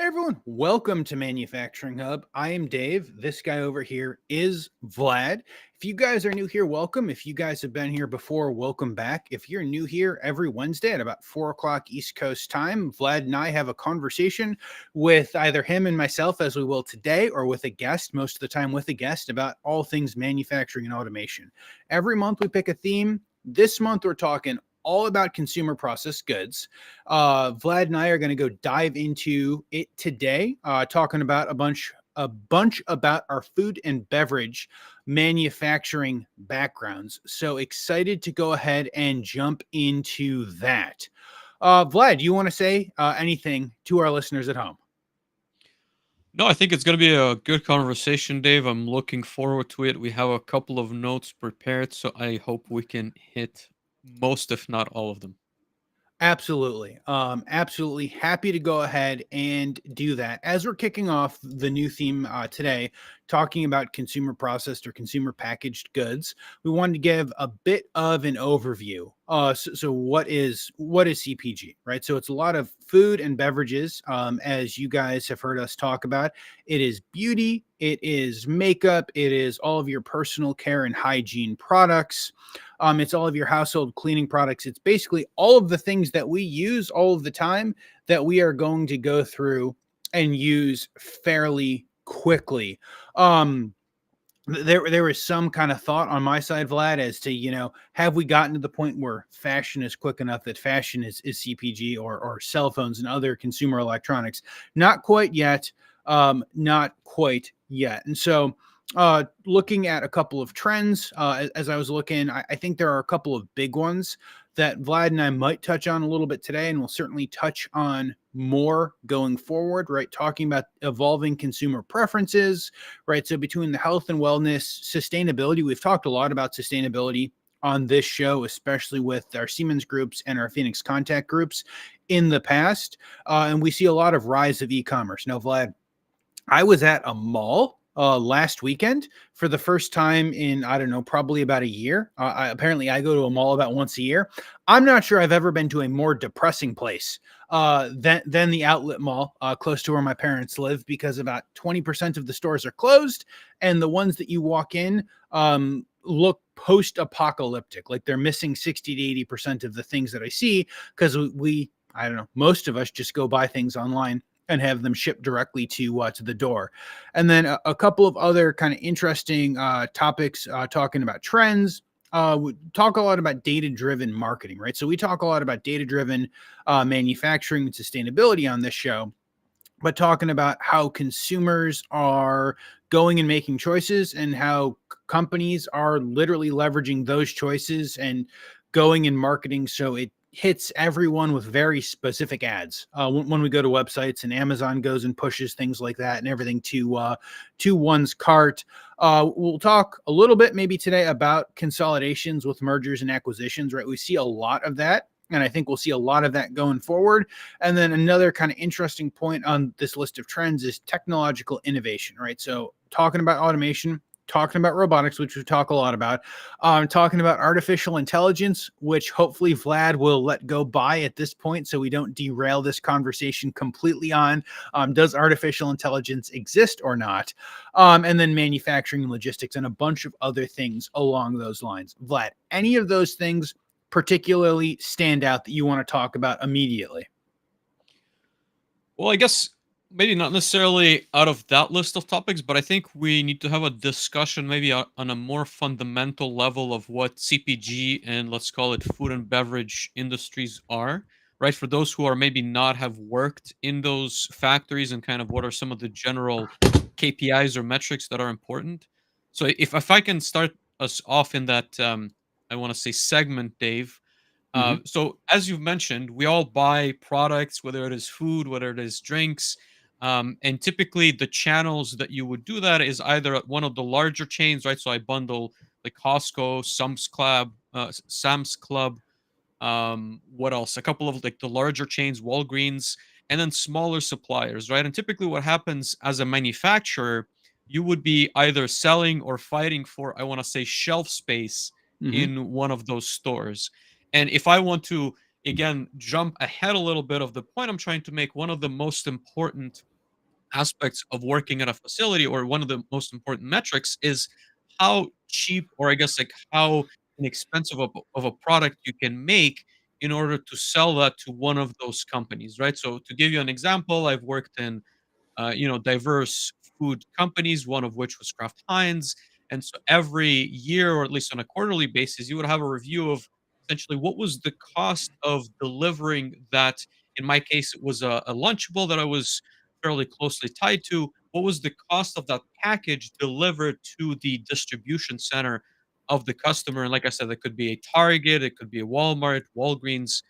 Everyone, welcome to Manufacturing Hub. I am Dave. This guy over here is Vlad. If you guys are new here, welcome. If you guys have been here before, welcome back. If you're new here every Wednesday at about 4 o'clock East Coast time, Vlad and I have a conversation with either him and myself, as we will today, or with a guest, most of the time with a guest, about all things manufacturing and automation. Every month we pick a theme. This month we're talking all about consumer processed goods. Vlad and I are going to go dive into it today, talking about a bunch about our food and beverage manufacturing backgrounds. So excited to go ahead and jump into that. Vlad, do you want to say anything to our listeners at home? No, I think it's going to be a good conversation, Dave. I'm looking forward to it. We have a couple of notes prepared, so I hope we can hit most, if not all of them. Absolutely. Absolutely happy to go ahead and do that. As we're kicking off the new theme today, talking about consumer processed or consumer packaged goods, we wanted to give a bit of an overview. So what is CPG, right? So it's a lot of food and beverages, as you guys have heard us talk about. It is beauty, it is makeup, it is all of your personal care and hygiene products. It's all of your household cleaning products. It's basically all of the things that we use all of the time that we are going to go through and use fairly quickly. Um, there was some kind of thought on my side, Vlad, as to, have we gotten to the point where fashion is quick enough that fashion is CPG, or cell phones and other consumer electronics? Not quite yet. Not quite yet. And so looking at a couple of trends, as I was looking, I think there are a couple of big ones that Vlad and I might touch on a little bit today, and we'll certainly touch on more going forward, right? Talking about evolving consumer preferences, right? So between the health and wellness, sustainability, we've talked a lot about sustainability on this show, especially with our Siemens groups and our Phoenix Contact groups in the past. And we see a lot of rise of e-commerce. Now, Vlad, I was at a mall last weekend for the first time in, I don't know, probably about a year. Apparently, I go to a mall about once a year. I'm not sure I've ever been to a more depressing place than the outlet mall close to where my parents live, because about 20% of the stores are closed, and the ones that you walk in look post-apocalyptic. Like they're missing 60 to 80% of the things that I see, because I don't know, most of us just go buy things online and have them shipped directly to the door. And then a couple of other kind of interesting topics, talking about trends. We talk a lot about data-driven marketing, right? So we talk a lot about data-driven manufacturing and sustainability on this show, but talking about how consumers are going and making choices, and how companies are literally leveraging those choices and going and marketing so it hits everyone with very specific ads. When we go to websites and Amazon goes and pushes things like that and everything to one's cart. We'll talk a little bit maybe today about consolidations with mergers and acquisitions, right? We see a lot of that, and I think we'll see a lot of that going forward. And then another kind of interesting point on this list of trends is technological innovation, right? So talking about automation, talking about robotics, which we talk a lot about, talking about artificial intelligence, which hopefully Vlad will let go by at this point so we don't derail this conversation completely on does artificial intelligence exist or not, and then manufacturing and logistics and a bunch of other things along those lines. Vlad, any of those things particularly stand out that you want to talk about immediately? Well, I guess maybe not necessarily out of that list of topics, but I think we need to have a discussion maybe on a more fundamental level of what CPG and, let's call it, food and beverage industries are, right? For those who are maybe not have worked in those factories, and kind of what are some of the general KPIs or metrics that are important. So if I can start us off in that, I want to say segment, Dave. Mm-hmm. So as you've mentioned, we all buy products, whether it is food, whether it is drinks, and typically the channels that you would do that is either at one of the larger chains, right? So I bundle like Costco, Sam's Club. What else? A couple of like the larger chains, Walgreens, and then smaller suppliers, right? And typically, what happens as a manufacturer, you would be either selling or fighting for, I want to say, shelf space Mm-hmm. in one of those stores. And if I want to, again, jump ahead a little bit of the point I'm trying to make, one of the most important aspects of working at a facility, or one of the most important metrics, is how cheap, or I guess like how inexpensive of a product you can make in order to sell that to one of those companies, right? So to give you an example, I've worked in diverse food companies, one of which was Kraft Heinz. And so every year, or at least on a quarterly basis, you would have a review of essentially what was the cost of delivering that. In my case, it was a Lunchable that I was fairly closely tied to. What was the cost of that package delivered to the distribution center of the customer? And like I said, it could be a Target, it could be a Walmart, Walgreens,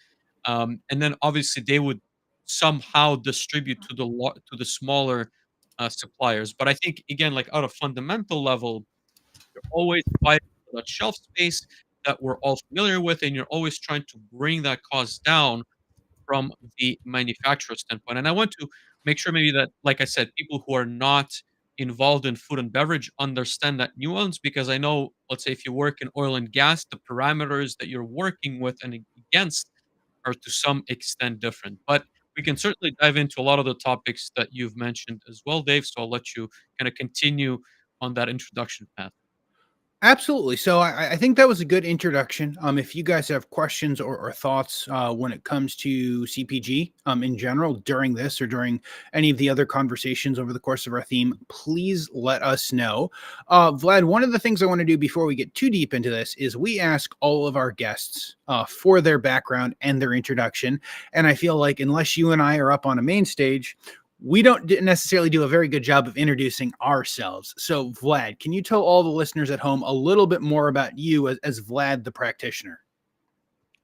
and then obviously they would somehow distribute to the smaller suppliers. But I think again, like at a fundamental level, you're always fighting for that shelf space that we're all familiar with, and you're always trying to bring that cost down from the manufacturer standpoint. And I want to make sure maybe that, like I said, people who are not involved in food and beverage understand that nuance, because I know, let's say if you work in oil and gas, the parameters that you're working with and against are to some extent different. But we can certainly dive into a lot of the topics that you've mentioned as well, Dave. So I'll let you kind of continue on that introduction path. Absolutely. So I think that was a good introduction. If you guys have questions or thoughts when it comes to CPG in general during this or during any of the other conversations over the course of our theme, please let us know. Vlad, one of the things I want to do before we get too deep into this is we ask all of our guests for their background and their introduction. And I feel like unless you and I are up on a main stage, we don't necessarily do a very good job of introducing ourselves. So, Vlad, can you tell all the listeners at home a little bit more about you as Vlad the practitioner?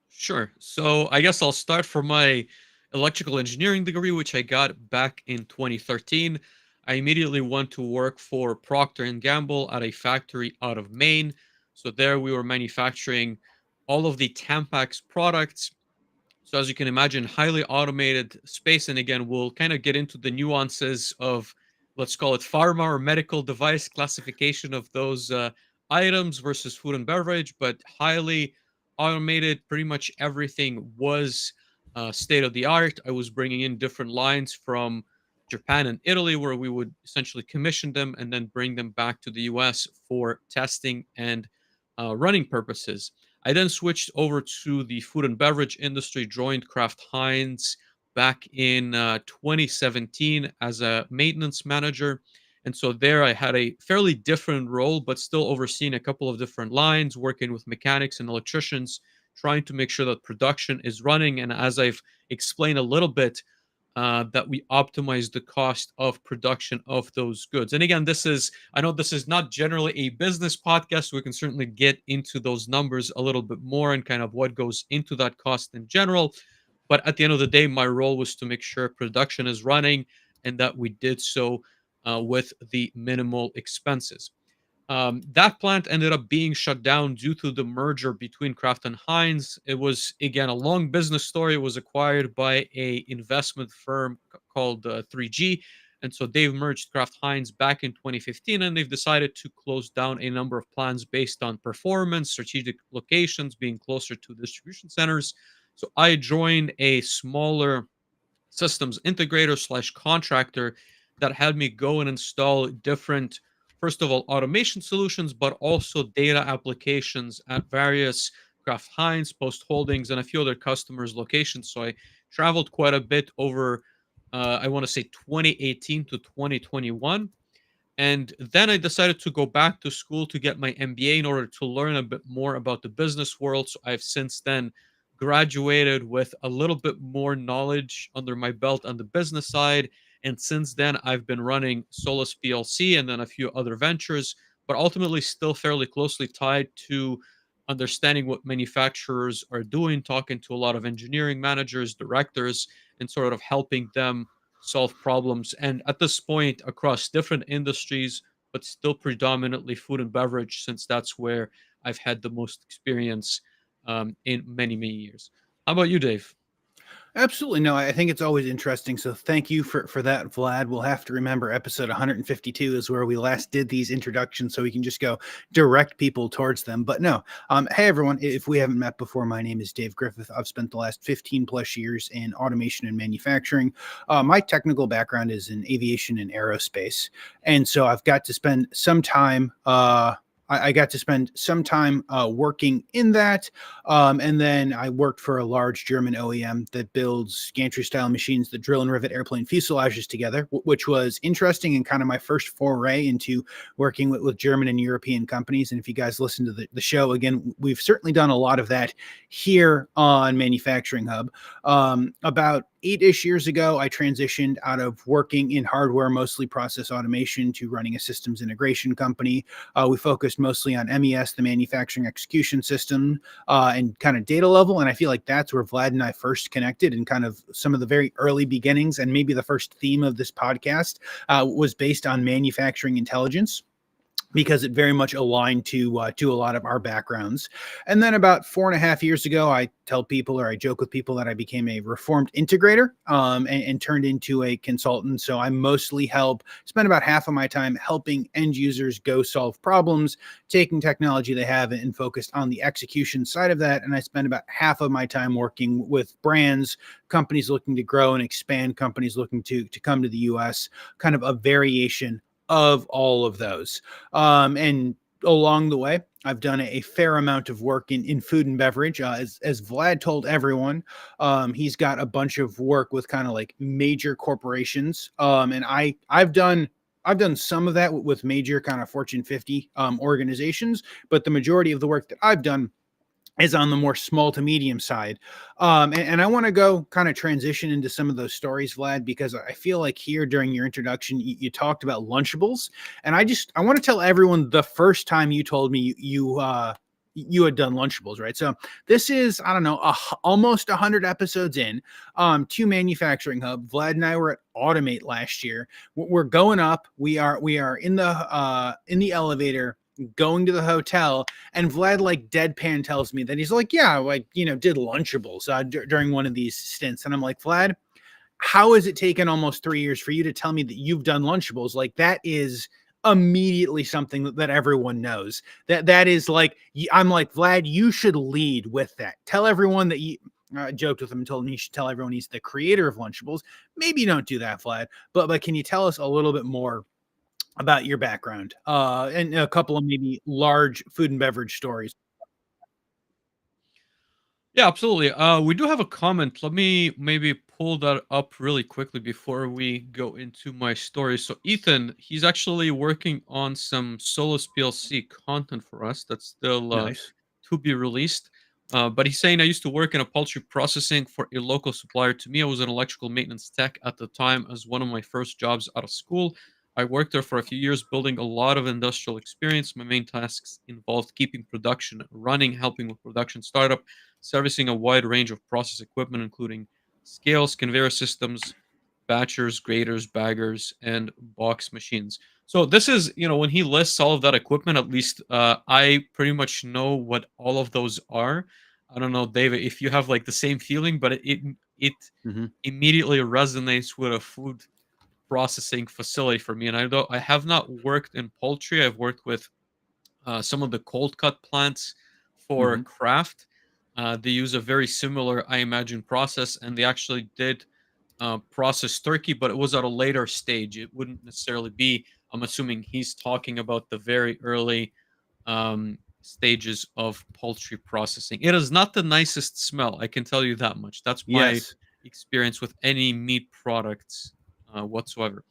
Sure. So I guess I'll start from my electrical engineering degree, which I got back in 2013. I immediately went to work for Procter and Gamble at a factory out of Maine. So there we were manufacturing all of the Tampax products. So as you can imagine, highly automated space. And again, we'll kind of get into the nuances of, let's call it pharma or medical device classification of those items versus food and beverage, but highly automated. Pretty much everything was state of the art. I was bringing in different lines from Japan and Italy, where we would essentially commission them and then bring them back to the US for testing and running purposes. I then switched over to the food and beverage industry, joined Kraft Heinz back in 2017 as a maintenance manager. And so there I had a fairly different role, but still overseeing a couple of different lines, working with mechanics and electricians, trying to make sure that production is running. And as I've explained a little bit, that we optimize the cost of production of those goods. And again, I know this is not generally a business podcast. So we can certainly get into those numbers a little bit more and kind of what goes into that cost in general. But at the end of the day, my role was to make sure production is running and that we did so with the minimal expenses. That plant ended up being shut down due to the merger between Kraft and Heinz. It was again a long business story. It was acquired by a investment firm called 3G, and so they've merged Kraft Heinz back in 2015, and they've decided to close down a number of plants based on performance, strategic locations, being closer to distribution centers. So I joined a smaller systems integrator slash contractor that had me go and install different, first of all, automation solutions, but also data applications at various Kraft Heinz, Post Holdings, and a few other customers' locations. So I traveled quite a bit over, I want to say 2018 to 2021. And then I decided to go back to school to get my MBA in order to learn a bit more about the business world. So I've since then graduated with a little bit more knowledge under my belt on the business side. And since then, I've been running Solus PLC and then a few other ventures, but ultimately still fairly closely tied to understanding what manufacturers are doing, talking to a lot of engineering managers, directors, and sort of helping them solve problems. And at this point, across different industries, but still predominantly food and beverage, since that's where I've had the most experience in many, many years. How about you, Dave? Absolutely. No, I think it's always interesting. So thank you for that, Vlad. We'll have to remember episode 152 is where we last did these introductions, so we can just go direct people towards them. But no, hey everyone, if we haven't met before, my name is Dave Griffith. I've spent the last 15 plus years in automation and manufacturing. My technical background is in aviation and aerospace, and so I've got to spend some time. I got to spend some time working in that. And then I worked for a large German OEM that builds gantry style machines that drill and rivet airplane fuselages together, which was interesting and kind of my first foray into working with German and European companies. And if you guys listen to the show, again, we've certainly done a lot of that here on Manufacturing Hub. About 8-ish years ago, I transitioned out of working in hardware, mostly process automation, to running a systems integration company. We focused mostly on MES, the manufacturing execution system, and kind of data level. And I feel like that's where Vlad and I first connected, and kind of some of the very early beginnings. And maybe the first theme of this podcast was based on manufacturing intelligence, because it very much aligned to a lot of our backgrounds. And then about 4.5 years ago, I tell people, or I joke with people, that I became a reformed integrator, and turned into a consultant. So I mostly spend about half of my time helping end users go solve problems, taking technology they have and focused on the execution side of that. And I spend about half of my time working with brands, companies looking to grow and expand, companies looking to come to the US, kind of a variation of all of those. And along the way, I've done a fair amount of work in food and beverage. As Vlad told everyone, he's got a bunch of work with kind of like major corporations. And I've done some of that with major kind of Fortune 50 organizations, but the majority of the work that I've done is on the more small to medium side. And I want to go kind of transition into some of those stories, Vlad, because I feel like here during your introduction, you talked about Lunchables. And I want to tell everyone the first time you told me you had done Lunchables, right? So this is, I don't know, almost 100 episodes in to Manufacturing Hub. Vlad and I were at Automate last year. We're going up. We are in the elevator, going to the hotel, and Vlad like deadpan tells me that he's like, yeah, like, did Lunchables during one of these stints. And I'm like, Vlad, how has it taken almost 3 years for you to tell me that you've done Lunchables? Like, that is immediately something that everyone knows. That is like, I'm like, Vlad, you should lead with that. Tell everyone that you. I joked with him and told him he should tell everyone he's the creator of Lunchables. Maybe you don't do that, Vlad, but can you tell us a little bit more about your background, and a couple of maybe large food and beverage stories? Yeah, absolutely. We do have a comment. Let me maybe pull that up really quickly before we go into my story. So Ethan, he's actually working on some Solus PLC content for us that's still Nice. to be released. But he's saying, I used to work in a poultry processing for a local supplier. To me, I was an electrical maintenance tech at the time as one of my first jobs out of school. I worked there for a few years, building a lot of industrial experience. My main tasks involved keeping production running, helping with production startup, servicing a wide range of process equipment, including scales, conveyor systems, batchers, graders, baggers, and box machines. So this is, when he lists all of that equipment, at least I pretty much know what all of those are. I don't know, David, if you have like the same feeling, but it Hmm. immediately resonates with a food processing facility for me. And I have not worked in poultry. I've worked with some of the cold cut plants for Hmm. Kraft. They use a very similar, I imagine, process, and they actually did process turkey, but it was at a later stage. It wouldn't necessarily be. I'm assuming he's talking about the very early stages of poultry processing. It is not the nicest smell, I can tell you that much. That's my Yes. experience with any meat products whatsoever.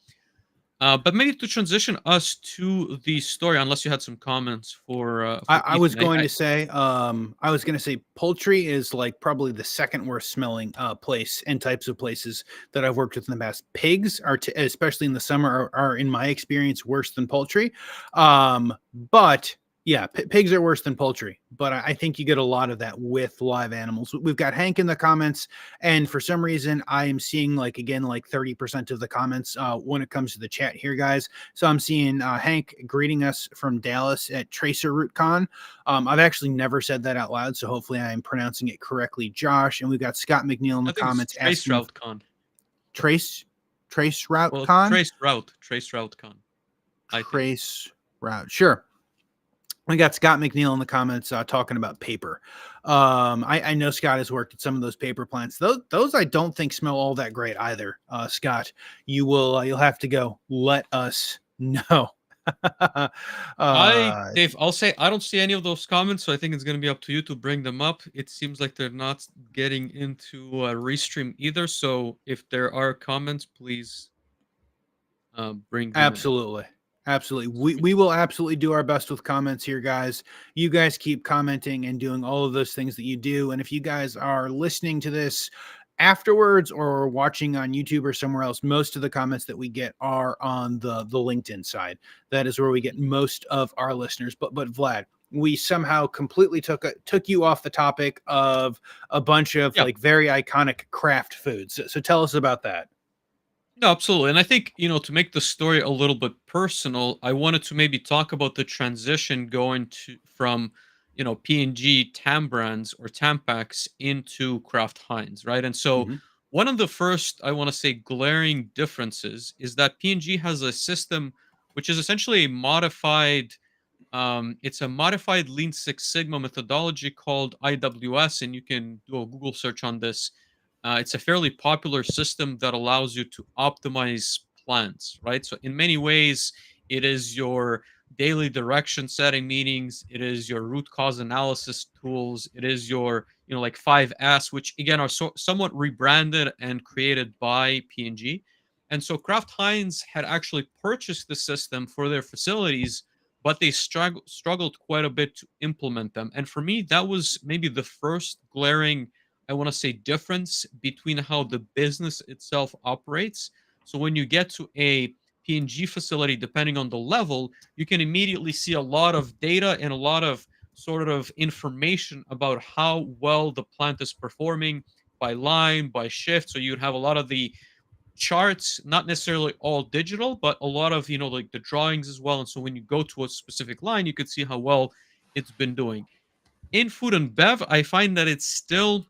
But maybe to transition us to the story, unless you had some comments for I was Ethan. going to say, poultry is like probably the second worst smelling place and types of places that I've worked with in the past. Pigs are, especially in the summer, are in my experience worse than poultry. But Yeah, pigs are worse than poultry, but I think you get a lot of that with live animals. We've got Hank in the comments, and for some reason, I am seeing like again like 30% of the comments when it comes to the chat here, guys. So I'm seeing Hank greeting us from Dallas at Tracer Root Con. I've actually never said that out loud, so hopefully I am pronouncing it correctly. Josh, and we've got Scott McNeil in the I think it's comments Trace asking Route Con. Trace Trace Route Well, Con Trace Route Con. I think. Trace Route. Sure. We got Scott McNeil in the comments talking about paper. I know Scott has worked at some of those paper plants. Those I don't think smell all that great either. Scott, you'll have to go. Let us know. uh, Dave, I'll say I don't see any of those comments, so I think it's going to be up to you to bring them up. It seems like they're not getting into a restream either. So if there are comments, please bring them in. Absolutely. Absolutely. Sweet. We will absolutely do our best with comments here, guys. You guys keep commenting and doing all of those things that you do. And if you guys are listening to this afterwards or watching on YouTube or somewhere else, most of the comments that we get are on the LinkedIn side. That is where we get most of our listeners. But Vlad, we somehow completely took you off the topic of a bunch of Yeah. like very iconic Kraft foods. So tell us about that. No, absolutely. And I think, to make the story a little bit personal, I wanted to maybe talk about the transition going to from, P&G Tam brands or Tampax into Kraft Heinz, right? And so Mhm. one of the first, I want to say, glaring differences is that P&G has a system which is essentially a modified it's a modified Lean Six Sigma methodology called IWS, and you can do a Google search on this. It's a fairly popular system that allows you to optimize plans, right? So, in many ways, it is your daily direction setting meetings, it is your root cause analysis tools, it is your, like 5S, which again are somewhat rebranded and created by P&G. And so Kraft Heinz had actually purchased the system for their facilities, but they struggled quite a bit to implement them. And for me, that was maybe the first glaring, I want to say, difference between how the business itself operates. So when you get to a P&G facility, depending on the level, you can immediately see a lot of data and a lot of sort of information about how well the plant is performing by line, by shift. So you'd have a lot of the charts, not necessarily all digital, but a lot of, like the drawings as well. And so when you go to a specific line, you could see how well it's been doing. In food and bev, I find that it's still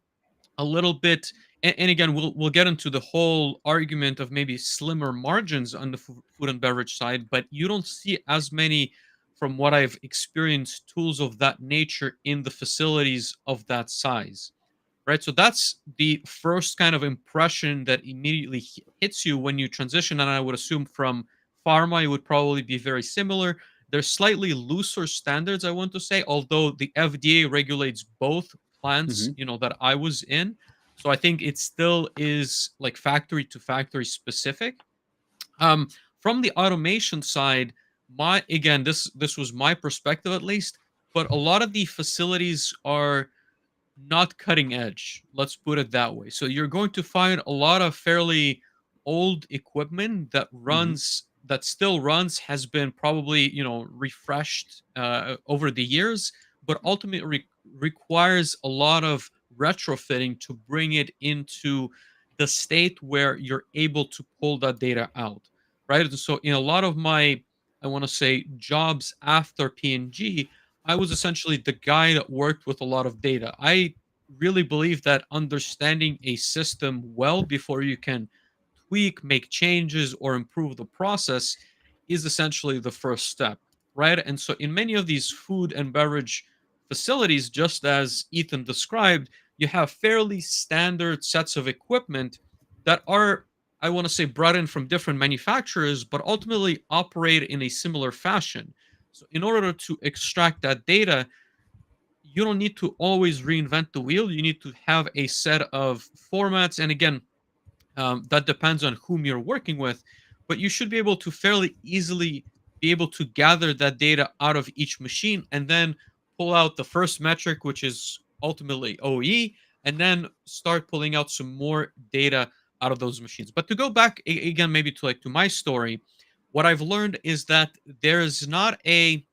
a little bit, and again, we'll get into the whole argument of maybe slimmer margins on the food and beverage side, but you don't see as many, from what I've experienced, tools of that nature in the facilities of that size, right? So that's the first kind of impression that immediately hits you when you transition. And I would assume from pharma, it would probably be very similar. There's slightly looser standards, I want to say, although the FDA regulates both plants, Mhm. that I was in. So I think it still is like factory to factory specific. Um, from the automation side, my again, this was my perspective at least, but a lot of the facilities are not cutting edge. Let's put it that way. So you're going to find a lot of fairly old equipment Mhm. that still runs, has been probably, refreshed over the years, but ultimately requires a lot of retrofitting to bring it into the state where you're able to pull that data out, right? And so in a lot of my, I want to say, jobs after P&G, I was essentially the guy that worked with a lot of data. I really believe that understanding a system well before you can tweak, make changes, or improve the process is essentially the first step, right? And so, in many of these food and beverage facilities, just as Ethan described, you have fairly standard sets of equipment that are, I want to say, brought in from different manufacturers, but ultimately operate in a similar fashion. So, in order to extract that data, you don't need to always reinvent the wheel. You need to have a set of formats. And again, that depends on whom you're working with, but you should be able to fairly easily be able to gather that data out of each machine and then pull out the first metric, which is ultimately OE, and then start pulling out some more data out of those machines. But to go back again, maybe to my story, what I've learned is that there is not a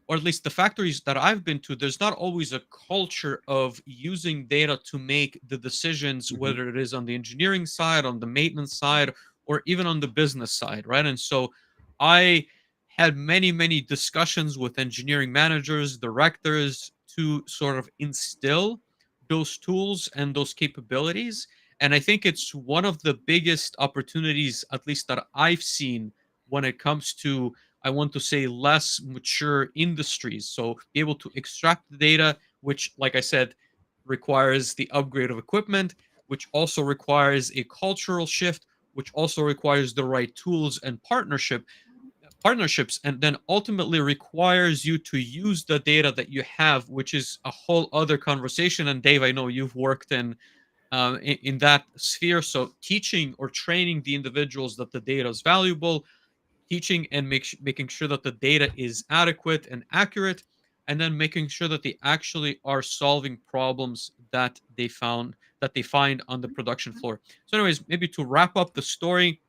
or at least the factories that I've been to, there's not always a culture of using data to make the decisions, Hmm. whether it is on the engineering side, on the maintenance side, or even on the business side, right? And so I had many, many discussions with engineering managers, directors to sort of instill those tools and those capabilities. And I think it's one of the biggest opportunities, at least that I've seen, when it comes to, I want to say, less mature industries. So be able to extract the data, which, like I said, requires the upgrade of equipment, which also requires a cultural shift, which also requires the right tools and partnerships, and then ultimately requires you to use the data that you have, which is a whole other conversation. And Dave, I know you've worked in that sphere, so teaching or training the individuals that the data is valuable, teaching and making sure that the data is adequate and accurate, and then making sure that they actually are solving problems that they find on the production floor. So anyways, maybe to wrap up the story,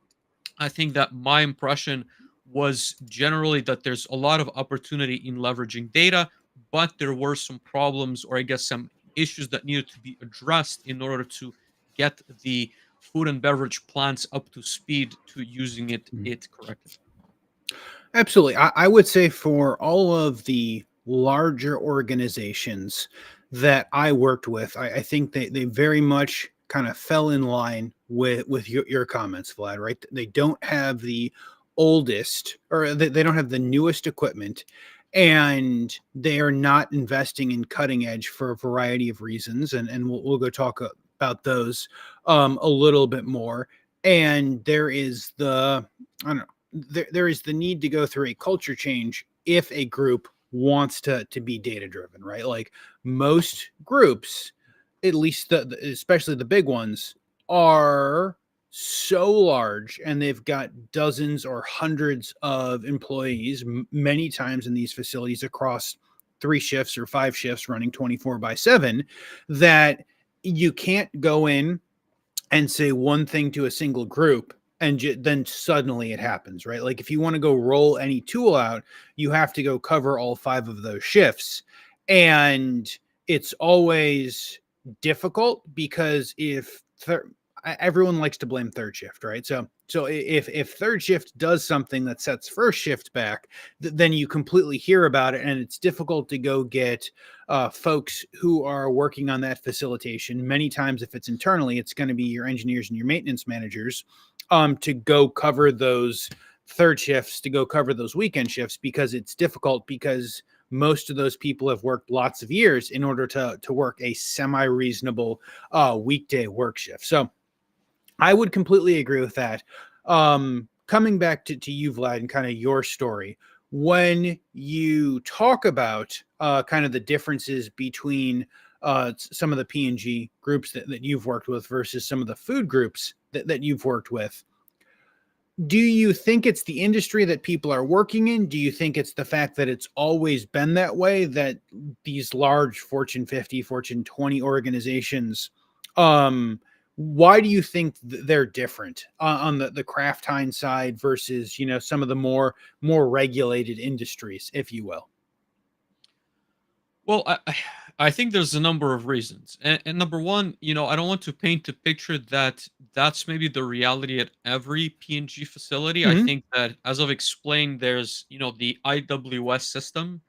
I think that my impression was generally that there's a lot of opportunity in leveraging data, but there were some problems, or I guess some issues that needed to be addressed in order to get the food and beverage plants up to speed to using it correctly. Absolutely. I would say for all of the larger organizations that I worked with, I think they very much kind of fell in line with your comments, Vlad, right? They don't have the oldest, or they don't have the newest equipment, and they are not investing in cutting edge for a variety of reasons. And we'll go talk about those a little bit more. And there is I don't know, there is the need to go through a culture change if a group wants to be data driven, right? Like most groups, at least especially the big ones, are so large and they've got dozens or hundreds of employees many times in these facilities across 3 shifts or 5 shifts running 24/7, that you can't go in and say one thing to a single group and then suddenly it happens, right? Like if you want to go roll any tool out, you have to go cover all 5 of those shifts. And it's always difficult because if everyone likes to blame third shift, right? So if third shift does something that sets first shift back, then you completely hear about it, and it's difficult to go get folks who are working on that facilitation. Many times, if it's internally, it's going to be your engineers and your maintenance managers to go cover those third shifts, to go cover those weekend shifts, because it's difficult, because most of those people have worked lots of years in order to work a semi-reasonable weekday work shift. So I would completely agree with that. Coming back to you, Vlad, and kind of your story, when you talk about kind of the differences between some of the P&G groups that you've worked with versus some of the food groups that you've worked with, do you think it's the industry that people are working in? Do you think it's the fact that it's always been that way, that these large Fortune 50, Fortune 20 organizations, um, why do you think they're different on the Kraft Heinz side versus, some of the more regulated industries, if you will? Well, I think there's a number of reasons. And number one, I don't want to paint a picture that that's maybe the reality at every P&G facility. I Hmm. think that, as I've explained, there's, the IWS system,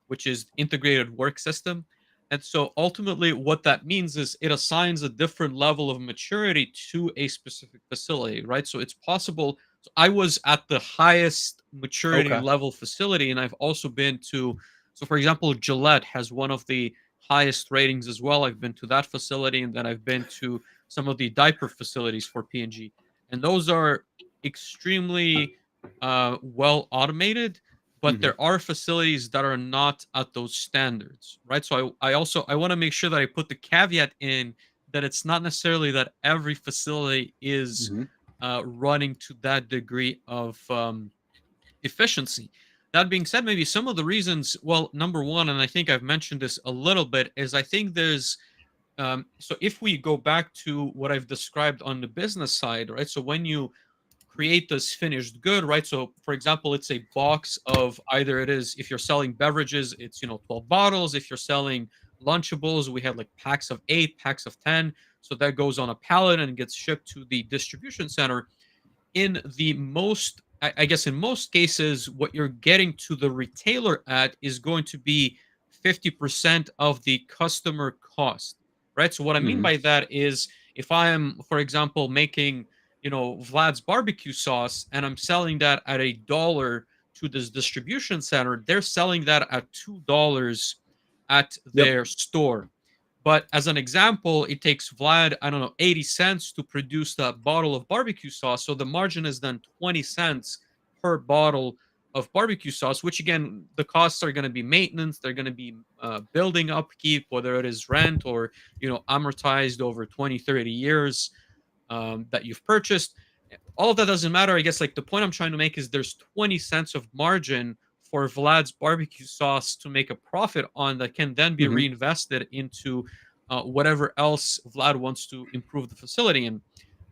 which is integrated work system. And so ultimately what that means is it assigns a different level of maturity to a specific facility, right? So it's possible. So I was at the highest maturity Okay. level facility, and I've also been to, so for example, Gillette has one of the highest ratings as well. I've been to that facility, and then I've been to some of the diaper facilities for P&G. And those are extremely well automated, but Hmm. there are facilities that are not at those standards, right? So I want to make sure that I put the caveat in that it's not necessarily that every facility is Hmm. running to that degree of efficiency. That being said, maybe some of the reasons, well, number one, and I think I've mentioned this a little bit, is I think there's so if we go back to what I've described on the business side, right? So when you create this finished good, right? So, for example, it's a box of either it is if you're selling beverages, it's 12 bottles. If you're selling Lunchables, we have like packs of 8, packs of 10. So that goes on a pallet and gets shipped to the distribution center. In the most, I guess, in most cases, what you're getting to the retailer at is going to be 50% of the customer cost, right? So what I mean Mhm. by that is if I am, for example, making, Vlad's barbecue sauce and I'm selling that at $1 to this distribution center, they're selling that at $2 at Yep. their store. But as an example, it takes Vlad, I don't know, 80 cents to produce that bottle of barbecue sauce. So the margin is then 20 cents per bottle of barbecue sauce, which again, the costs are going to be maintenance. They're going to be building upkeep, whether it is rent or, amortized over 20, 30 years that you've purchased. All of that doesn't matter. I guess like the point I'm trying to make is there's 20 cents of margin for Vlad's barbecue sauce to make a profit on that can then be Mhm. reinvested into whatever else Vlad wants to improve the facility in.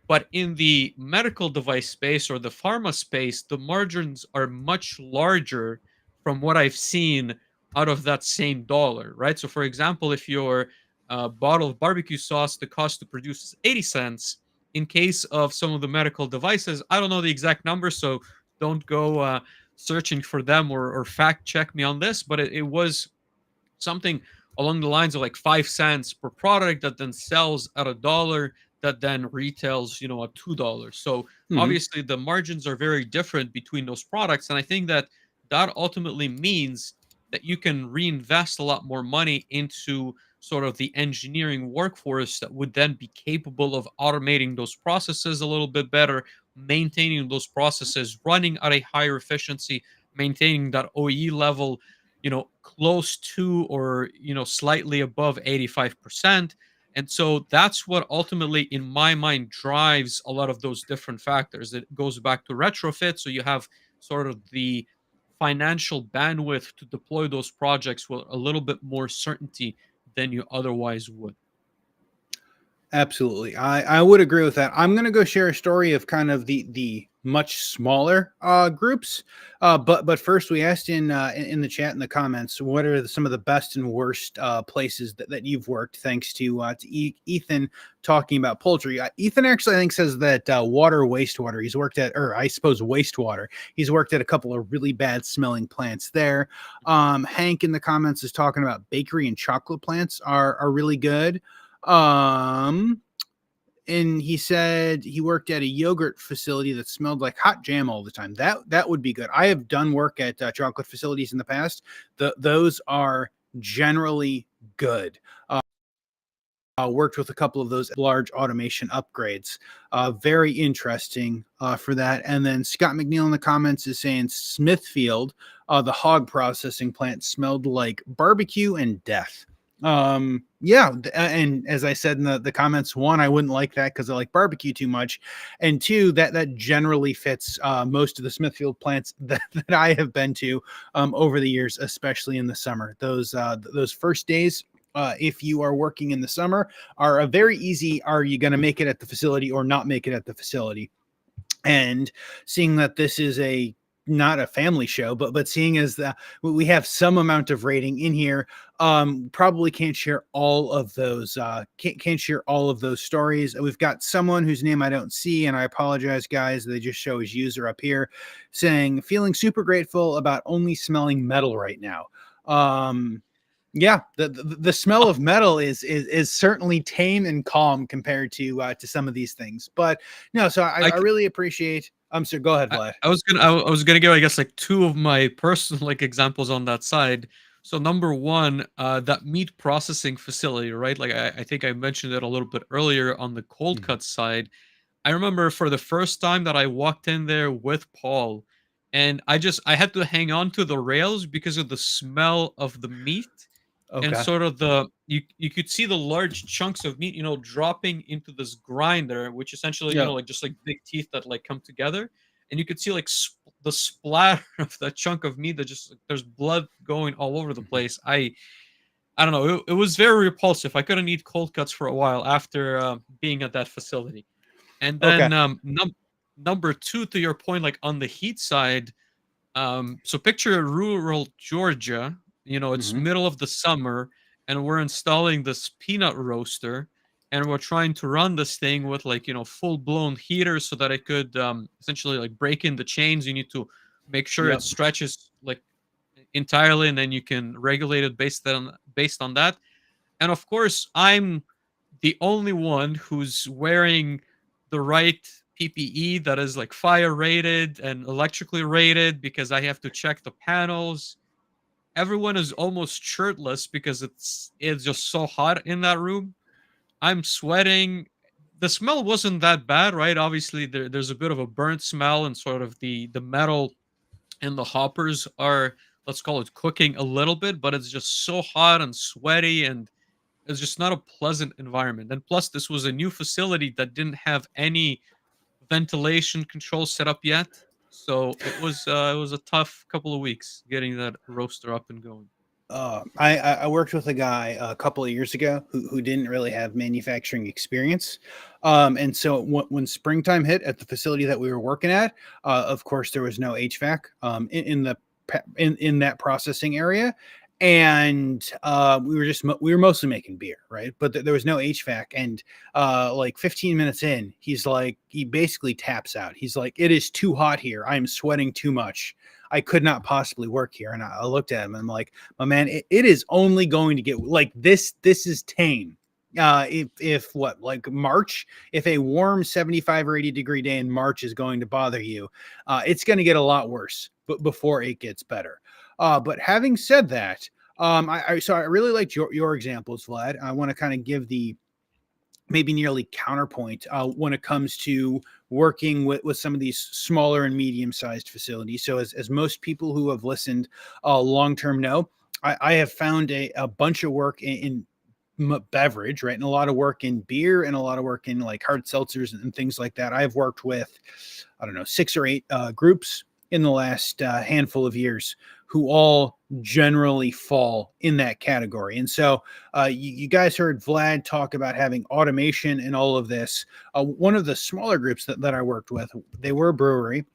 But in the medical device space or the pharma space, the margins are much larger from what I've seen out of that same dollar, right? So, for example, if your bottle of barbecue sauce, the cost to produce is 80 cents. In case of some of the medical devices, I don't know the exact number, so don't go searching for them or fact check me on this, but it was something along the lines of like 5 cents per product that then sells at $1 that then retails at $2. So Mhm. obviously the margins are very different between those products, and I think that that ultimately means that you can reinvest a lot more money into sort of the engineering workforce that would then be capable of automating those processes a little bit better, maintaining those processes running at a higher efficiency, maintaining that OE level close to or, slightly above 85%. And so that's what ultimately, in my mind, drives a lot of those different factors. It goes back to retrofit. So you have sort of the financial bandwidth to deploy those projects with a little bit more certainty than you otherwise would. Absolutely. I would agree with that. I'm going to go share a story of kind of the much smaller groups. But first we asked in the chat in the comments, what are some of the best and worst places that you've worked, thanks to Ethan talking about poultry. Ethan actually, I think, says that water, wastewater, he's worked at, or I suppose wastewater, he's worked at a couple of really bad smelling plants there. Hank in the comments is talking about bakery and chocolate plants are really good. Um, and he said he worked at a yogurt facility that smelled like hot jam all the time. That would be good. I have done work at chocolate facilities in the past. Those are generally good. Worked with a couple of those large automation upgrades. Very interesting for that. And then Scott McNeil in the comments is saying Smithfield, the hog processing plant, smelled like barbecue and death. Yeah, and as I said in the comments, one, I wouldn't like that because I like barbecue too much, and two, that generally fits most of the Smithfield plants that I have been to over the years, especially in the summer. Those first days, if you are working in the summer, are a very easy, are you going to make it at the facility or not make it at the facility? And seeing that this is a not a family show, but seeing as that we have some amount of rating in here, probably can't share all of those can't share all of those stories. We've got someone whose name I don't see, and I apologize, guys, they just show his user up here, saying feeling super grateful about only smelling metal right now. Yeah, the smell of metal is certainly tame and calm compared to some of these things. But no, so I I really appreciate. I'm sorry. Go ahead, I, Vlad. I was gonna I was gonna give, I guess, like two of my personal like examples on that side. So number one, that meat processing facility, right? Like I think I mentioned it a little bit earlier on the cold Mhm. cut side. I remember for the first time that I walked in there with Paul, and I had to hang on to the rails because of the smell of the meat and Okay. sort of the you could see the large chunks of meat, dropping into this grinder, which essentially, Yeah. like just like big teeth that like come together, and you could see like the splatter of that chunk of meat that just like, there's blood going all over the Mhm. place. I don't know. It was very repulsive. I couldn't eat cold cuts for a while after being at that facility. And Okay. then number two, to your point, like on the heat side, so picture rural Georgia, it's Hmm. middle of the summer, and we're installing this peanut roaster, and we're trying to run this thing with like, full blown heaters so that it could essentially like break in the chains. You need to make sure it Yep. stretches like entirely, and then you can regulate it based on that. And of course, I'm the only one who's wearing the right PPE that is like fire rated and electrically rated because I have to check the panels. Everyone is almost shirtless because it's just so hot in that room. I'm sweating. The smell wasn't that bad, right? Obviously, there's a bit of a burnt smell, and sort of the metal and the hoppers are, let's call it, cooking a little bit, but it's just so hot and sweaty, and it's just not a pleasant environment. And plus, this was a new facility that didn't have any ventilation control set up yet, so it was a tough couple of weeks getting that roaster up and going. I worked with a guy a couple of years ago who didn't really have manufacturing experience, and so when springtime hit at the facility that we were working at, of course there was no HVAC in the in that processing area, and we were mostly making beer, right? But there was no HVAC, and like 15 minutes in, he basically taps out. He's like, "It is too hot here. I am sweating too much. I could not possibly work here." And I looked at him and I'm like, "My man, it is only going to get like this. This is tame. If what, like March, if a warm 75 or 80-degree day in March is going to bother you, it's going to get a lot worse, but before it gets better." But having said that, so I really liked your examples, Vlad. I want to kind of give the maybe nearly counterpoint when it comes to working with some of these smaller and medium sized facilities. So as most people who have listened long term know, I have found a bunch of work in beverage, right? And a lot of work in beer and a lot of work in like hard seltzers and things like that. I've worked with, I don't know, 6 or 8 groups in the last handful of years who all generally fall in that category. And so you guys heard Vlad talk about having automation and all of this. One of the smaller groups that I worked with, they were a brewery.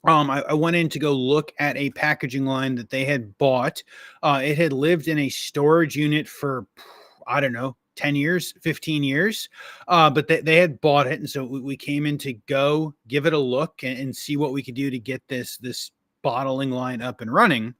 I went in to go look at a packaging line that they had bought. It had lived in a storage unit for, I don't know, 10 years, 15 years. But they had bought it. And so we came in to go give it a look and see what we could do to get this bottling line up and running.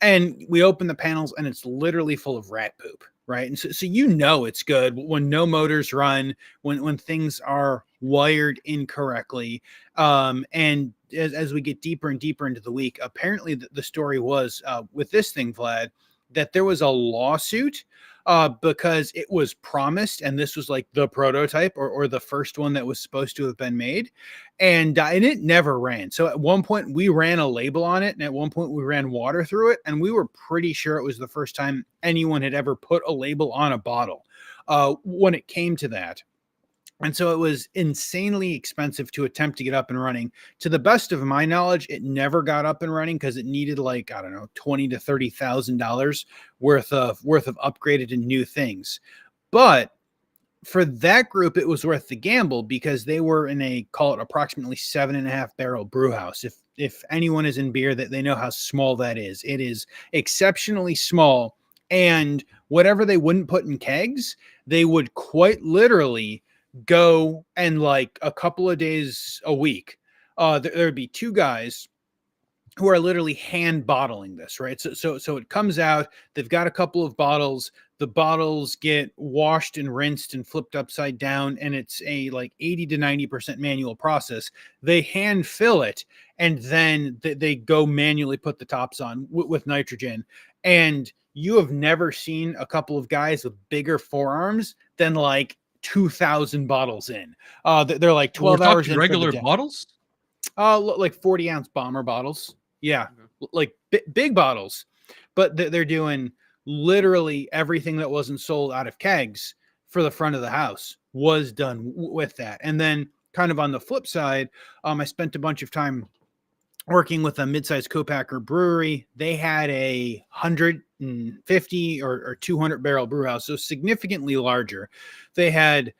And we open the panels and it's literally full of rat poop, right? And so it's good when no motors run, when things are wired incorrectly. And as we get deeper and deeper into the week, apparently the story was with this thing, Vlad, that there was a lawsuit because it was promised, and this was like the prototype or the first one that was supposed to have been made, and it never ran. So at one point we ran a label on it, and at one point we ran water through it, and we were pretty sure it was the first time anyone had ever put a label on a bottle when it came to that. And so it was insanely expensive to attempt to get up and running. To the best of my knowledge, it never got up and running because it needed like, I don't know, $20,000 to $30,000 worth of upgraded and new things. But for that group, it was worth the gamble because they were in a, call it, approximately 7.5 barrel brew house. If anyone is in beer, that they know how small that is. It is exceptionally small, and whatever they wouldn't put in kegs, they would quite literally go and like a couple of days a week. There would be 2 guys who are literally hand bottling this, right? So it comes out, they've got a couple of bottles, the bottles get washed and rinsed and flipped upside down, and it's a like 80 to 90% manual process. They hand fill it, and then they go manually put the tops on with nitrogen. And you have never seen a couple of guys with bigger forearms than like 2,000 bottles in. They're like We're 12 hours talking in for the regular day. bottles. Like 40-ounce bomber bottles. Yeah, Okay. like big bottles, but they're doing literally everything that wasn't sold out of kegs for the front of the house was done with that. And then kind of on the flip side, I spent a bunch of time working with a mid-sized co-packer brewery. They had a 150 or 200 barrel brew house, so significantly larger. They had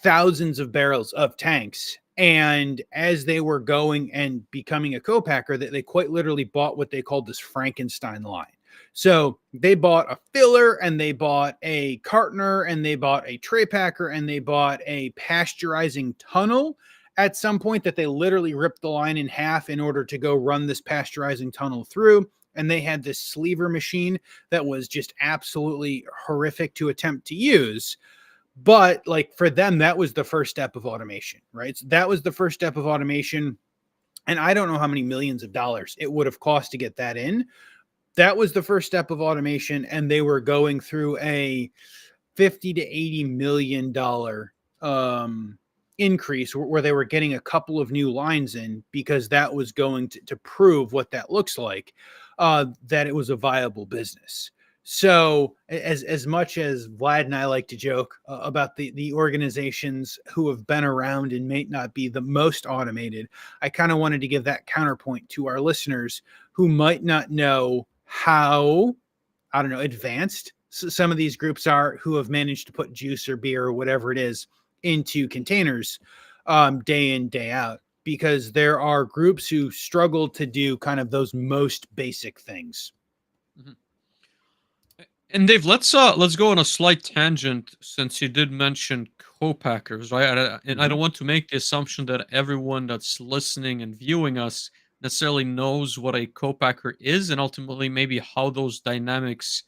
thousands of barrels of tanks, And as they were going and becoming a co-packer, they quite literally bought what they called this Frankenstein line. So they bought a filler, and they bought a cartoner, and they bought a tray packer, and they bought a pasteurizing tunnel at some point, that they literally ripped the line in half in order to go run this pasteurizing tunnel through. And they had this sleever machine that was just absolutely horrific to attempt to use. But like for them, that was the first step of automation, right? So that was the first step of automation. And I don't know how many millions of dollars it would have cost to get that in. That was the first step of automation. And they were going through a 50 to 80 million dollar increase, where they were getting a couple of new lines in, because that was going to prove what that looks like, that it was a viable business. So as much as Vlad and I like to joke about the organizations who have been around and may not be the most automated, I kind of wanted to give that counterpoint to our listeners who might not know how, I don't know, advanced some of these groups are, who have managed to put juice or beer or whatever it is into containers, day in, day out, because there are groups who struggle to do kind of those most basic things. Mhm. And Dave, let's go on a slight tangent since you did mention co-packers, right? And I Mhm. don't want to make the assumption that everyone that's listening and viewing us necessarily knows what a co-packer is, and ultimately maybe how those dynamics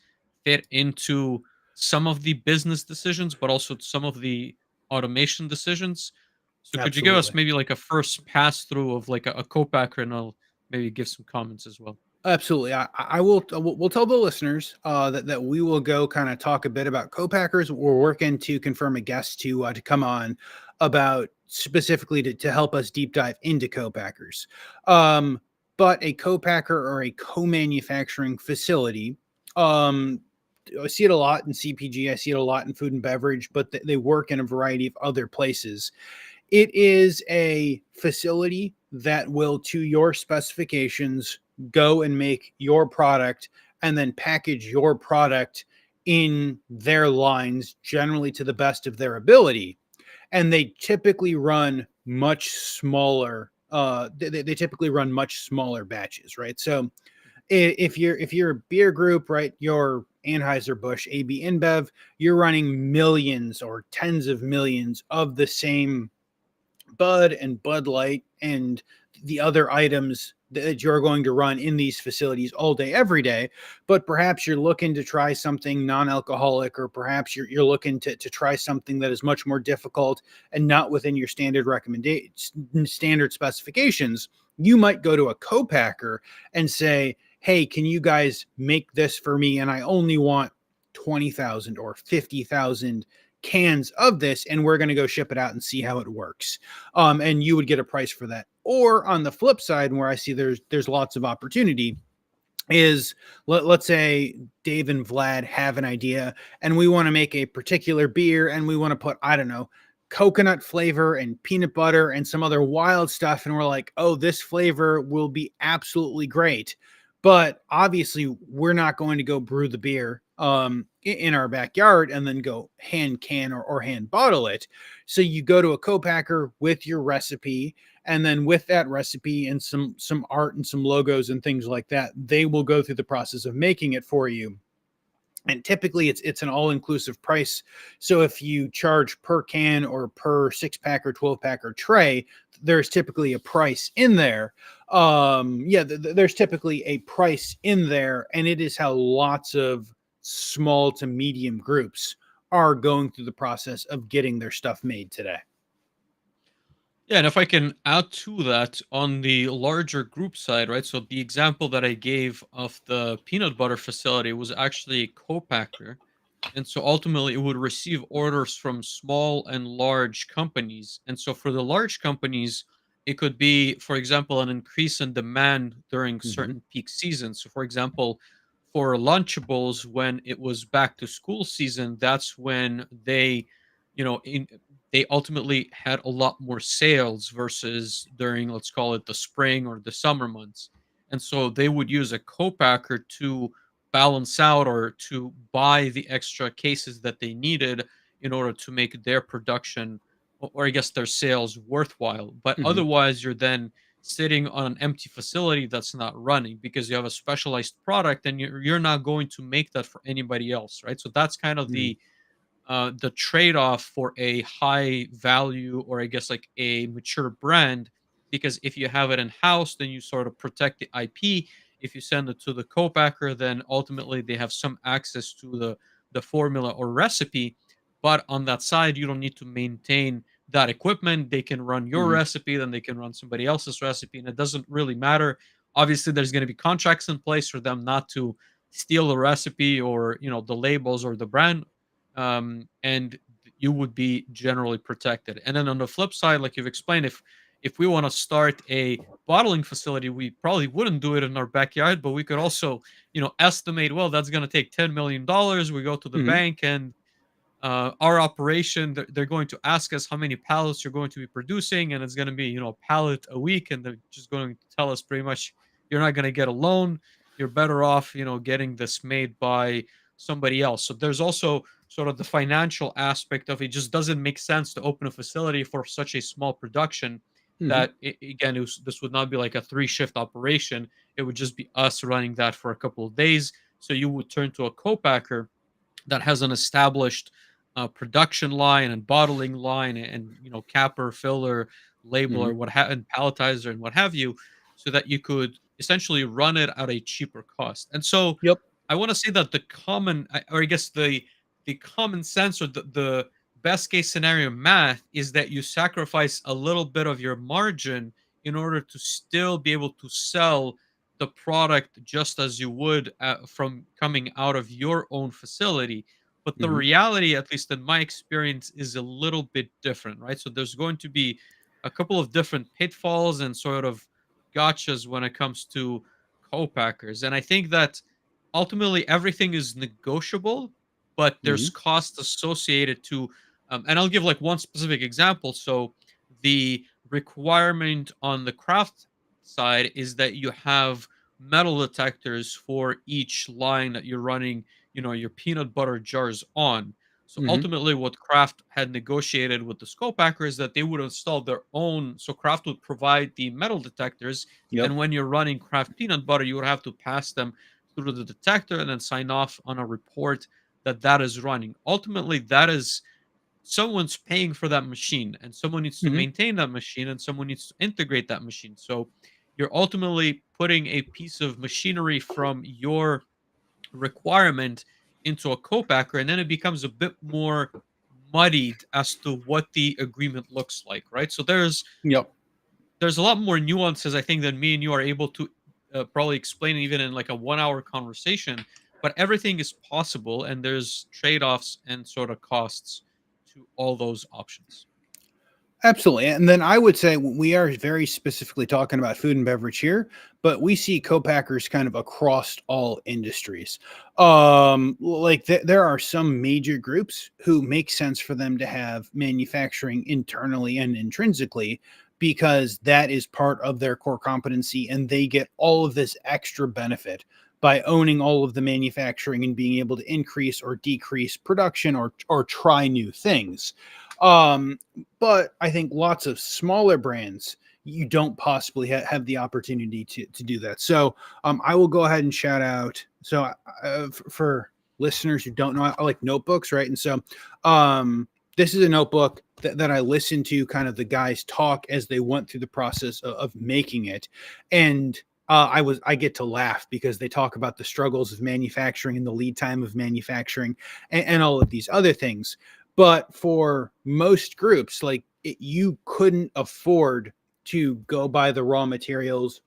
fit into some of the business decisions, but also some of the automation decisions. So could you give us Absolutely. maybe like a first pass through of like a co-packer, and I'll maybe give some comments as well. Absolutely. I will. We'll tell the listeners that we will go kind of talk a bit about co-packers. We're working to confirm a guest to come on about specifically to help us deep dive into co-packers. Um, but a co-packer or a co-manufacturing facility, um, I see it a lot in CPG. I see it a lot in food and beverage, but they work in a variety of other places. It is a facility that will, to your specifications, go and make your product and then package your product in their lines, generally to the best of their ability. And they typically run much smaller. They typically run much smaller batches, right? So if you're a beer group, right, your Anheuser-Busch, AB InBev, you're running millions or tens of millions of the same Bud and Bud Light and the other items that you're going to run in these facilities all day, every day. But perhaps you're looking to try something non-alcoholic, or perhaps you're looking to try something that is much more difficult and not within your standard standard specifications. You might go to a co-packer and say, hey, can you guys make this for me? And I only want 20,000 or 50,000 cans of this, and we're going to go ship it out and see how it works. And you would get a price for that. Or on the flip side, where I see there's lots of opportunity, is let's say Dave and Vlad have an idea, and we want to make a particular beer, and we want to put, I don't know, coconut flavor and peanut butter and some other wild stuff, and we're like, oh, this flavor will be absolutely great. But obviously we're not going to go brew the beer in our backyard and then go hand can or hand bottle it. So you go to a co-packer with your recipe, and then with that recipe and some art and some logos and things like that, they will go through the process of making it for you. And typically it's an all-inclusive price. So if you charge per can or per 6-pack or 12-pack or tray, there's typically a price in there. There's typically a price in there, and it is how lots of small to medium groups are going through the process of getting their stuff made today. Yeah, and if I can add to that on the larger group side, right? So the example that I gave of the peanut butter facility was actually a co-packer. And so ultimately it would receive orders from small and large companies. And so for the large companies, it could be, for example, an increase in demand during Mm-hmm. certain peak seasons. So for example, for Lunchables, when it was back to school season, that's when they, you know, in, they ultimately had a lot more sales versus during, let's call it, the spring or the summer months. And so they would use a co-packer to balance out or to buy the extra cases that they needed in order to make their production or I guess their sales worthwhile. But Hmm. otherwise, you're then sitting on an empty facility that's not running because you have a specialized product and you're not going to make that for anybody else, right? So that's kind of Hmm. the trade-off for a high value, or I guess like a mature brand, because if you have it in house, then you sort of protect the IP. If you send it to the co-packer, then ultimately they have some access to the formula or recipe, but on that side you don't need to maintain that equipment. They can run your Hmm. recipe, then they can run somebody else's recipe, and it doesn't really matter. Obviously there's going to be contracts in place for them not to steal the recipe or the labels or the brand, and you would be generally protected. And then on the flip side, like you've explained, if we want to start a bottling facility, we probably wouldn't do it in our backyard, but we could also, estimate, well, that's going to take $10 million. We go to the Hmm. bank, and our operation, they're going to ask us how many pallets you're going to be producing, and it's going to be a pallet a week, and they're just going to tell us pretty much you're not going to get a loan. You're better off getting this made by somebody else. So there's also sort of the financial aspect of it. Just doesn't make sense to open a facility for such a small production. Hmm. That again, this would not be like a 3-shift operation. It would just be us running that for a couple of days. So you would turn to a co-packer that has an established production line and bottling line, and capper, filler, Hmm. labeler, and palletizer and what have you, so that you could essentially run it at a cheaper cost. And so Yep. I want to say that or I guess the common sense, or the best case scenario math, is that you sacrifice a little bit of your margin in order to still be able to sell the product just as you would from coming out of your own facility. But the Hmm. reality, at least in my experience, is a little bit different, right? So there's going to be a couple of different pitfalls and sort of gotchas when it comes to co-packers. And I think that ultimately everything is negotiable, but there's Hmm. costs associated to, and I'll give like one specific example. So the requirement on the Kraft side is that you have metal detectors for each line that you're running, your peanut butter jars on. So Hmm. ultimately, what Kraft had negotiated with the co-packer is that they would install their own. So Kraft would provide the metal detectors, Yep. and when you're running Kraft peanut butter, you would have to pass them through the detector and then sign off on a report that that is running. Ultimately, that is someone's paying for that machine, and someone needs to Hmm. maintain that machine, and someone needs to integrate that machine. So you're ultimately putting a piece of machinery from your requirement into a co-packer, and then it becomes a bit more muddied as to what the agreement looks like, right? So Yep. there's a lot more nuances, I think, than me and you are able to probably explain even in like a 1 hour conversation. But everything is possible, and there's trade-offs and sort of costs to all those options. Absolutely. And then I would say we are very specifically talking about food and beverage here, but we see co-packers kind of across all industries. Like there are some major groups who make sense for them to have manufacturing internally and intrinsically because that is part of their core competency and they get all of this extra benefit by owning all of the manufacturing and being able to increase or decrease production or try new things. Um, but I think lots of smaller brands, you don't possibly have the opportunity to do that. So I will go ahead and shout out. So for listeners who don't know, I like notebooks, right? And so this is a notebook that I listened to kind of the guys talk as they went through the process of making it. And I get to laugh because they talk about the struggles of manufacturing and the lead time of manufacturing and all of these other things. But for most groups, like you couldn't afford to go buy the raw materials,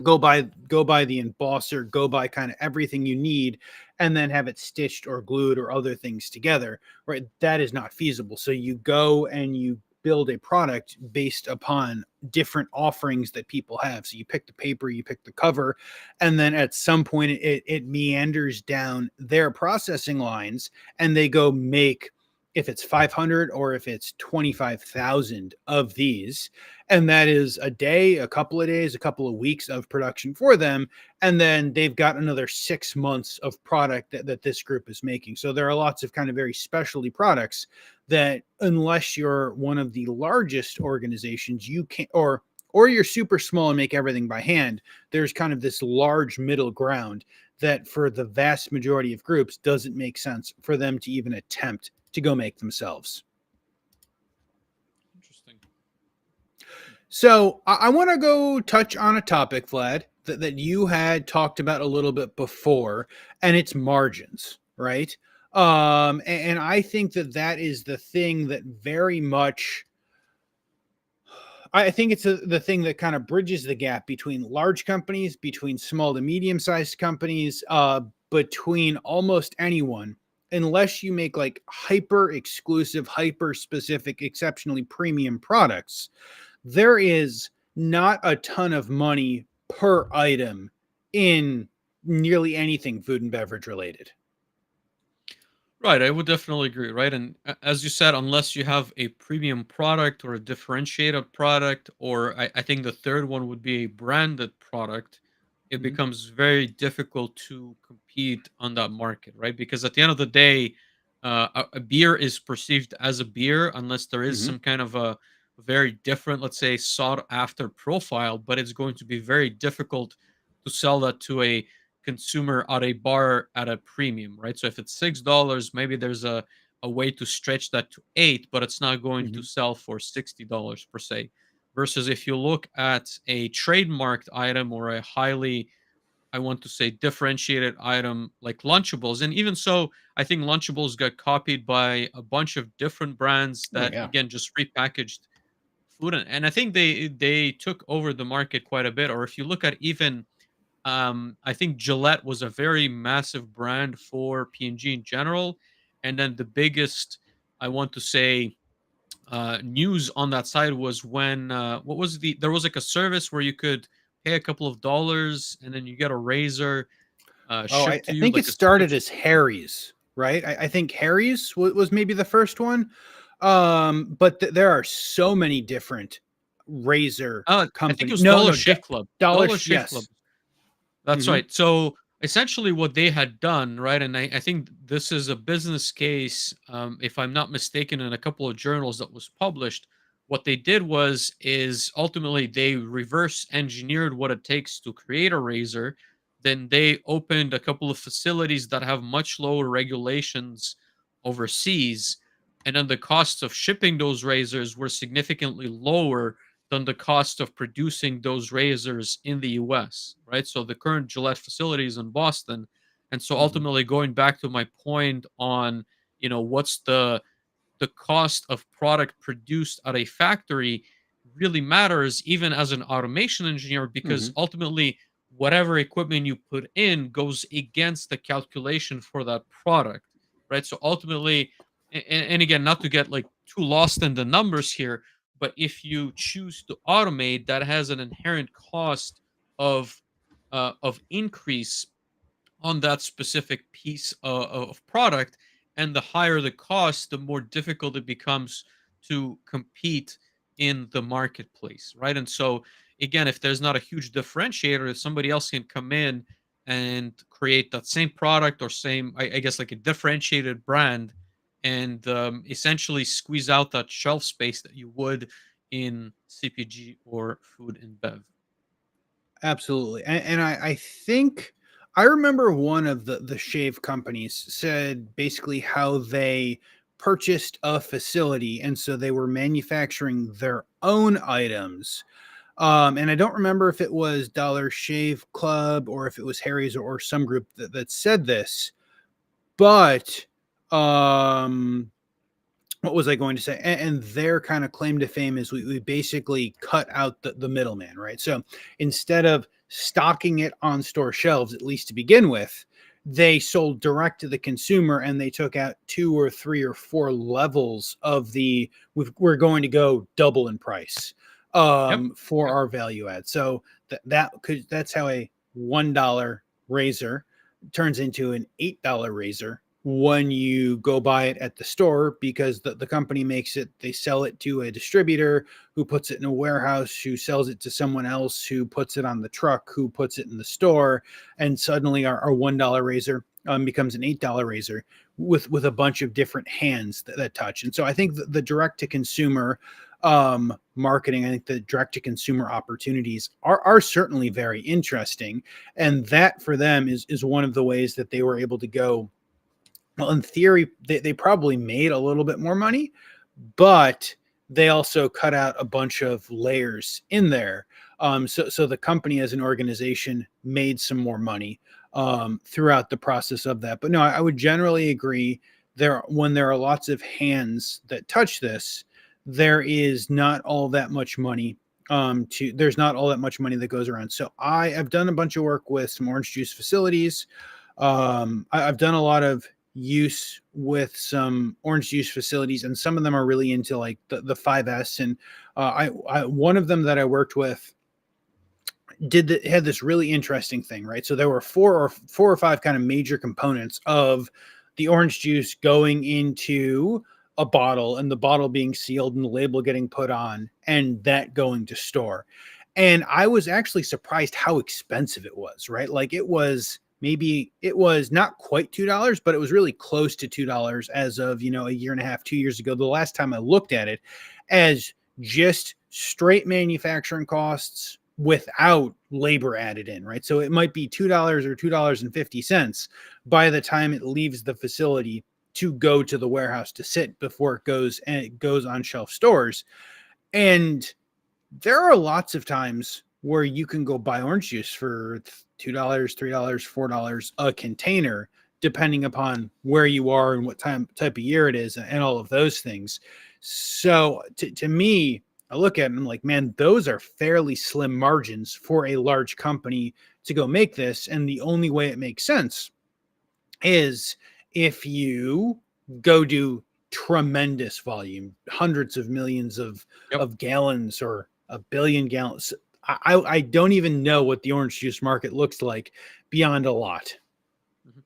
go buy the embosser, go buy kind of everything you need, and then have it stitched or glued or other things together. Right? That is not feasible. So you go and you build a product based upon different offerings that people have. So you pick the paper, you pick the cover, and then at some point it meanders down their processing lines and they go make, if it's 500 or if it's 25,000 of these, and that is a day, a couple of days, a couple of weeks of production for them, and then they've got another 6 months of product that this group is making. So there are lots of kind of very specialty products that unless you're one of the largest organizations, you can't, or you're super small and make everything by hand. There's kind of this large middle ground that for the vast majority of groups doesn't make sense for them to even attempt to go make themselves. Interesting. So I want to go touch on a topic, Vlad, that you had talked about a little bit before, and it's margins, right? And I think that is the thing that very much, I think it's the thing that kind of bridges the gap between large companies, between small to medium sized companies, between almost anyone, unless you make like hyper exclusive, hyper specific, exceptionally premium products. There is not a ton of money per item in nearly anything food and beverage related. Right, I would definitely agree, right? And as you said, unless you have a premium product or a differentiated product, or I think the third one would be a branded product, it Hmm. becomes very difficult to compete on that market, right? Because at the end of the day, a beer is perceived as a beer unless there is Hmm. some kind of a very different, let's say, sought after profile, but it's going to be very difficult to sell that to a consumer at a bar at a premium, right? So if it's $6, maybe there's a way to stretch that to eight, but it's not going to Hmm. sell for $60 per se. Versus if you look at a trademarked item or a highly, I want to say, differentiated item like Lunchables. And even so, I think Lunchables got copied by a bunch of different brands Oh that yeah. again just repackaged food. And I think they took over the market quite a bit. Or if you look at even I think Gillette was a very massive brand for P&G in general, and then the biggest, I want to say, news on that side was when what was there was like a service where you could pay a couple of dollars and then you get a razor Oh, shipped I to you think it like a started subscription. as Harry's, right? I think Harry's was maybe the first one. But there are so many different razor I think it company. was No, Dollar no, Shave Club. Dollar. Dollar Shave Club. Yes. That's Hmm. right. So essentially, what they had done, right, and I think this is a business case, if I'm not mistaken, in a couple of journals that was published. What they did was is ultimately they reverse engineered what it takes to create a razor. Then they opened a couple of facilities that have much lower regulations overseas, and then the costs of shipping those razors were significantly lower than the cost of producing those razors in the US, right? So the current Gillette facility is in Boston. And so Hmm. ultimately going back to my point on, what's the cost of product produced at a factory really matters even as an automation engineer because Hmm. ultimately whatever equipment you put in goes against the calculation for that product, right? So ultimately, and again, not to get like too lost in the numbers here, but if you choose to automate, that has an inherent cost of of increase on that specific piece of product. And the higher the cost, the more difficult it becomes to compete in the marketplace, right? And so, again, if there's not a huge differentiator, if somebody else can come in and create that same product or same, I guess, like a differentiated brand and essentially squeeze out that shelf space that you would in CPG or food and bev. Absolutely. And I think I remember one of the shave companies said basically how they purchased a facility and so they were manufacturing their own items. And I don't remember if it was Dollar Shave Club or if it was Harry's or some group that said this, but um what was I going to say? And their kind of claim to fame is we basically cut out the middleman, right? So instead of stocking it on store shelves, at least to begin with, they sold direct to the consumer and they took out two or three or four levels of we're going to go double in price Yep. for Yep. our value add. So that's how a $1 razor turns into an $8 razor when you go buy it at the store because the company makes it, they sell it to a distributor who puts it in a warehouse, who sells it to someone else, who puts it on the truck, who puts it in the store. And suddenly our $1 razor becomes an $8 razor. with a bunch of different hands that touch. And so I think the direct to consumer marketing, I think the direct to consumer opportunities are certainly very interesting. And that for them is one of the ways that they were able to go. Well, in theory, they probably made a little bit more money, but they also cut out a bunch of layers in there. So the company as an organization made some more money throughout the process of that. But no, I would generally agree there when there are lots of hands that touch this, there is not all that much money to there's not all that much money that goes around. So I have done a bunch of work with some orange juice facilities. I've done a lot of use with some orange juice facilities, and some of them are really into like the 5S. And I one of them that I worked with had this really interesting thing, right? So there were four or five kind of major components of the orange juice going into a bottle, and the bottle being sealed and the label getting put on, and that going to store. And I was actually surprised how expensive it was, right? Like it was not quite $2, but it was really close to $2 as of, a year and a half, 2 years ago. The last time I looked at it as just straight manufacturing costs without labor added in, right? So it might be $2 or $2.50 by the time it leaves the facility to go to the warehouse to sit before it goes on shelf stores. And there are lots of times where you can go buy orange juice for $2, $3, $4 a container, depending upon where you are and what type of year it is and all of those things. So to me, I look at it and I'm like, man, those are fairly slim margins for a large company to go make this. And the only way it makes sense is if you go do tremendous volume, hundreds of millions Yep. of gallons or a billion gallons. I don't even know what the orange juice market looks like beyond a lot. Mhm.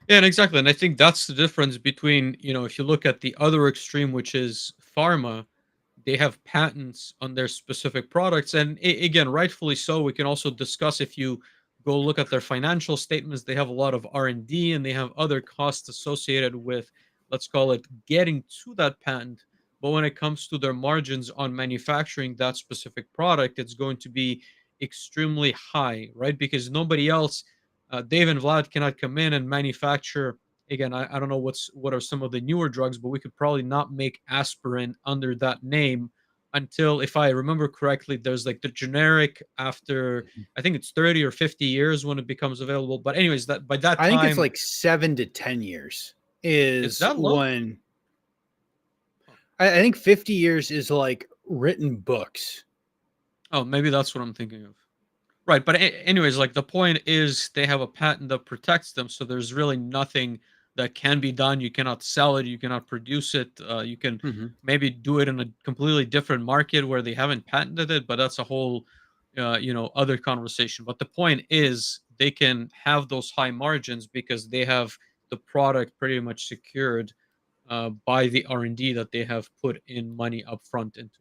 Yeah, and exactly. And I think that's the difference between, if you look at the other extreme, which is pharma, they have patents on their specific products. And again, rightfully so. We can also discuss if you go look at their financial statements, they have a lot of R&D and they have other costs associated with, let's call it, getting to that patent. But when it comes to their margins on manufacturing that specific product, it's going to be extremely high, right? Because nobody else, Dave and Vlad cannot come in and manufacture. Again, I don't know what are some of the newer drugs, but we could probably not make aspirin under that name until, if I remember correctly, there's like the generic after, I think it's 30 or 50 years when it becomes available. But anyways, that by that I think it's time, like 7 to 10 years it's is that long. when Huh. I think 50 years is like written books. Oh, maybe that's what I'm thinking of. Right, but anyways, like the point is they have a patent that protects them, so there's really nothing that can be done. You cannot sell it, you cannot produce it. You can Mhm. maybe do it in a completely different market where they haven't patented it, but that's a whole, other conversation. But the point is they can have those high margins because they have the product pretty much secured by the R&D that they have put in money upfront into.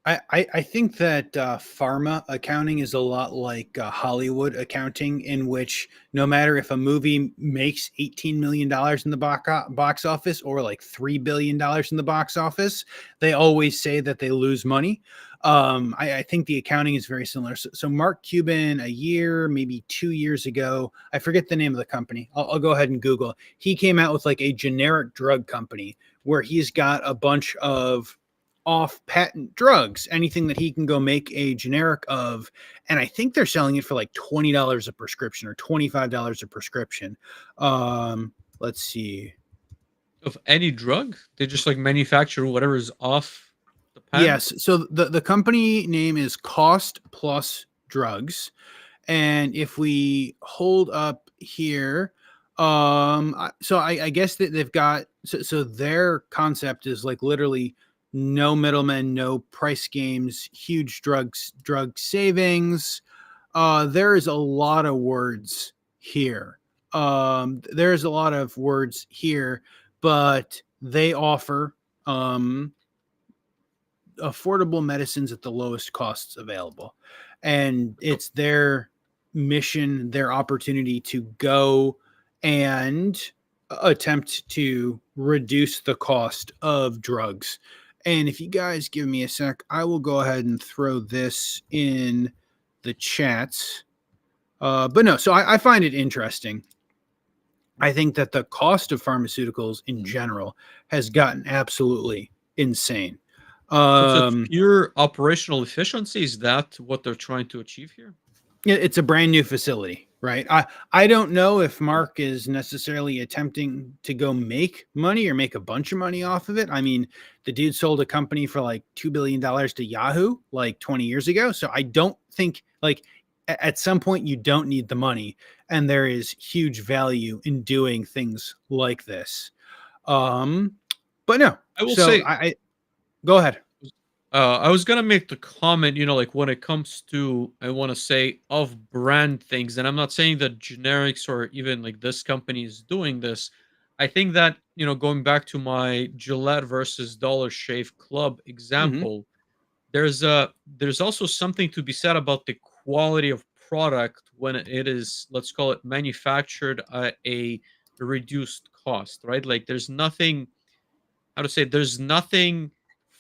I think that pharma accounting is a lot like Hollywood accounting, in which no matter if a movie makes $18 million in the box office or like $3 billion in the box office, they always say that they lose money. I think the accounting is very similar. So Mark Cuban, a year, maybe 2 years ago, I forget the name of the company. I'll go ahead and Google. He came out with like a generic drug company where he's got a bunch of off patent drugs, anything that he can go make a generic of. And I think they're selling it for like $20 a prescription or $25 a prescription. Let's see. Of any drug, they just like manufacture whatever is off the patent. Yes. So the company name is Cost Plus Drugs. And if we hold up here, so I guess that they've got, so their concept is like literally no middlemen, no price games, huge drug savings. There is a lot of words here. There's a lot of words here, but they offer affordable medicines at the lowest costs available. And So, it's their mission, their opportunity to go and attempt to reduce the cost of drugs. And if you guys give me a sec, I will go ahead and throw this in the chats. But no, so I find it interesting. I think that the cost of pharmaceuticals in general has gotten absolutely insane. So it's Um, pure operational efficiency. Is that what they're trying to achieve here? it's a brand new facility, right? I don't know if Mark is necessarily attempting to go make money or make a bunch of money off of it. I mean, the dude sold a company for like $2 billion to Yahoo like 20 years ago. So I don't think like at some point you don't need the money, and there is huge value in doing things like this. Um, but no. I will So say, I go ahead. I was gonna make the comment, like when it comes to, I want to say, of brand things, and I'm not saying that generics or even like this company is doing this. I think that, going back to my Gillette versus Dollar Shave Club Hmm. example, there's also something to be said about the quality of product when it is, let's call it, manufactured at a reduced cost, right? Like there's nothing, how to say, there's nothing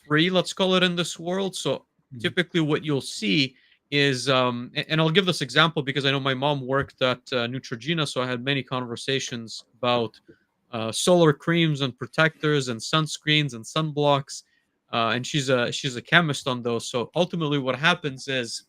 free, let's call it, in this world. So typically what you'll see is, and I'll give this example because I know my mom worked at Neutrogena, so I had many conversations about solar creams and protectors and sunscreens and sunblocks, and she's a chemist on those. So ultimately what happens is,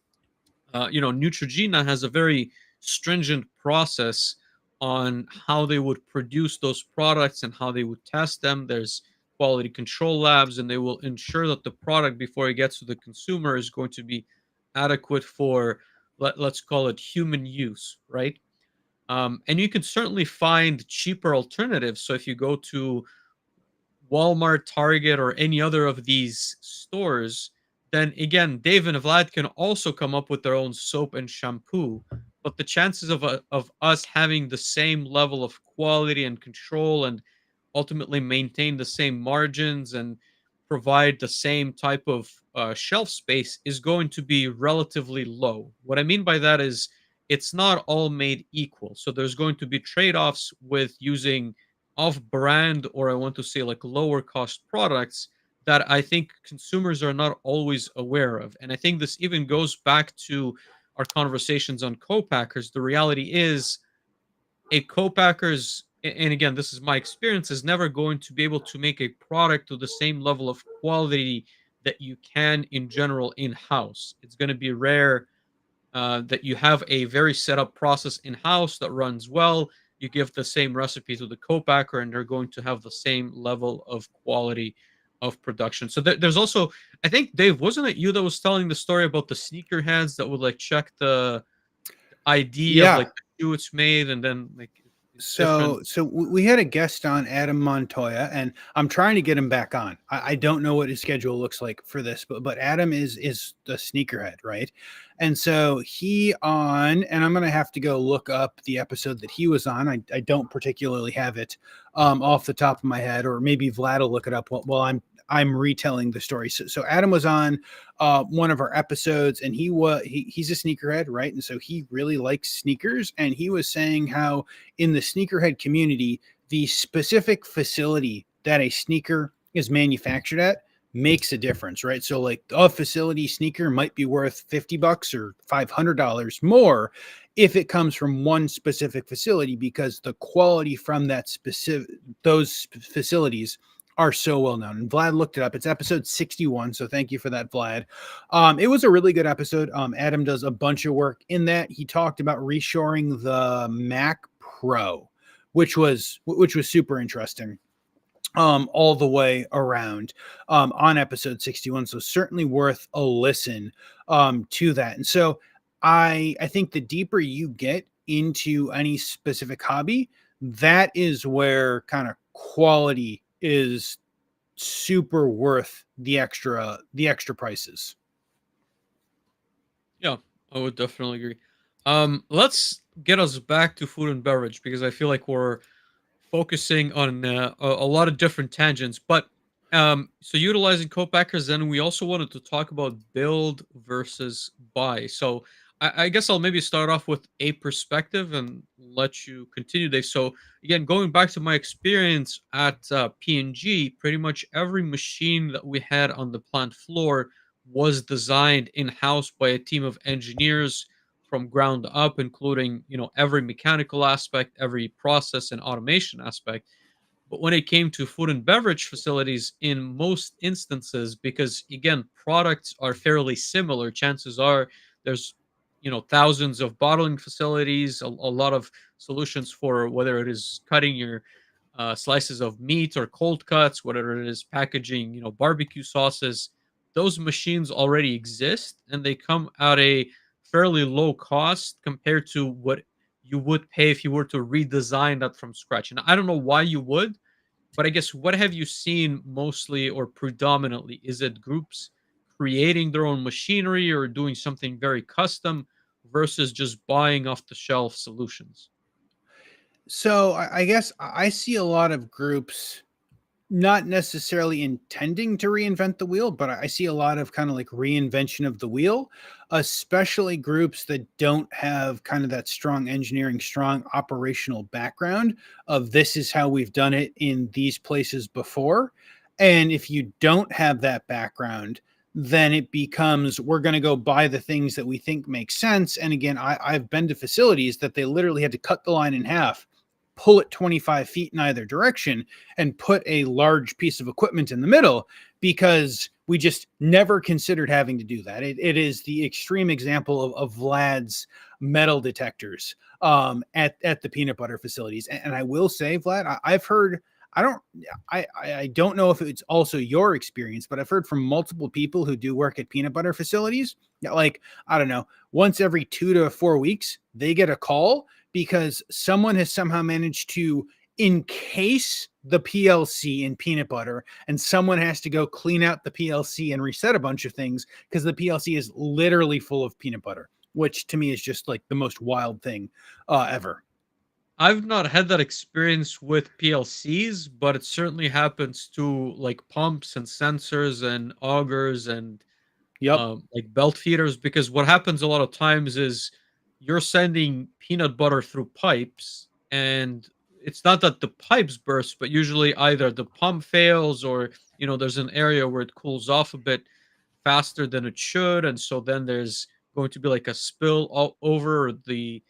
Neutrogena has a very stringent process on how they would produce those products and how they would test them. There's quality control labs, and they will ensure that the product before it gets to the consumer is going to be adequate for, let's call it, human use, right? And you can certainly find cheaper alternatives. So if you go to Walmart, Target, or any other of these stores, then again, Dave and Vlad can also come up with their own soap and shampoo. But the chances of us having the same level of quality and control, and ultimately maintain the same margins and provide the same type of shelf space is going to be relatively low. What I mean by that is it's not all made equal. So there's going to be trade offs with using off brand, or I want to say like lower cost products that I think consumers are not always aware of. And I think this even goes back to our conversations on co-packers. The reality is, a co-packers, and again, this is my experience, is never going to be able to make a product to the same level of quality that you can in general in-house. It's going to be rare that you have a very set up process in house that runs well. You give the same recipe to the co-packer, and they're going to have the same level of quality of production. So there's also, I think, Dave, wasn't it you that was telling the story about the sneakerheads that would like check the ID of Yeah. like the shoe it's made, and then like it's different. We had a guest on, Adam Montoya, and I'm trying to get him back on. I don't know what his schedule looks like for this, but Adam is the sneakerhead, right? And so he on, and I'm gonna have to go look up the episode that he was on. I don't particularly have it off the top of my head, or maybe Vlad will look it up while I'm retelling the story. So Adam was on one of our episodes, and he's a sneakerhead, right? And so he really likes sneakers, and he was saying how in the sneakerhead community, the specific facility that a sneaker is manufactured at makes a difference, right? So like a facility sneaker might be worth $50 or $500 more if it comes from one specific facility, because the quality from that specific those facilities are so well known. And Vlad looked it up. It's episode 61. So thank you for that, Vlad. It was a really good episode. Adam does a bunch of work in that. He talked about reshoring the Mac Pro, which was super interesting. All the way around on episode 61. So certainly worth a listen to that. And so I think the deeper you get into any specific hobby, that is where kind of quality is super worth the extra prices. Yeah, I would definitely agree. Let's get us back to food and beverage because I feel like we're focusing on a lot of different tangents. But so utilizing co-packers, then we also wanted to talk about build versus buy. So I guess I'll maybe start off with a perspective and let you continue, Dave. So again, going back to my experience at P&G, pretty much every machine that we had on the plant floor was designed in-house by a team of engineers from ground up, including every mechanical aspect, every process and automation aspect. But when it came to food and beverage facilities, in most instances, because again, products are fairly similar, chances are there's thousands of bottling facilities, a lot of solutions for whether it is cutting your slices of meat or cold cuts, whatever it is packaging, barbecue sauces. Those machines already exist, and they come at a fairly low cost compared to what you would pay if you were to redesign that from scratch. And I don't know why you would, but I guess what have you seen mostly or predominantly? Is it groups creating their own machinery or doing something very custom versus just buying off the shelf solutions? So I guess I see a lot of groups not necessarily intending to reinvent the wheel, but I see a lot of kind of like reinvention of the wheel, especially groups that don't have kind of that strong engineering, strong operational background of this is how we've done it in these places before. And if you don't have that background, then it becomes we're going to go buy the things that we think make sense. And again, I've been to facilities that they literally had to cut the line in half, pull it 25 feet in either direction, and put a large piece of equipment in the middle because we just never considered having to do that. It is the extreme example of Vlad's metal detectors at the peanut butter facilities. And I will say, Vlad, I've heard. I don't know if it's also your experience, but I've heard from multiple people who do work at peanut butter facilities that, like, I don't know, once every 2 to 4 weeks, they get a call because someone has somehow managed to encase the PLC in peanut butter, and someone has to go clean out the PLC and reset a bunch of things because the PLC is literally full of peanut butter, which to me is just like the most wild thing ever. I've not had that experience with PLCs, but it certainly happens to like pumps and sensors and augers and Yep. like belt feeders, because what happens a lot of times is you're sending peanut butter through pipes, and it's not that the pipes burst, but usually either the pump fails or there's an area where it cools off a bit faster than it should, and so then there's going to be like a spill all over the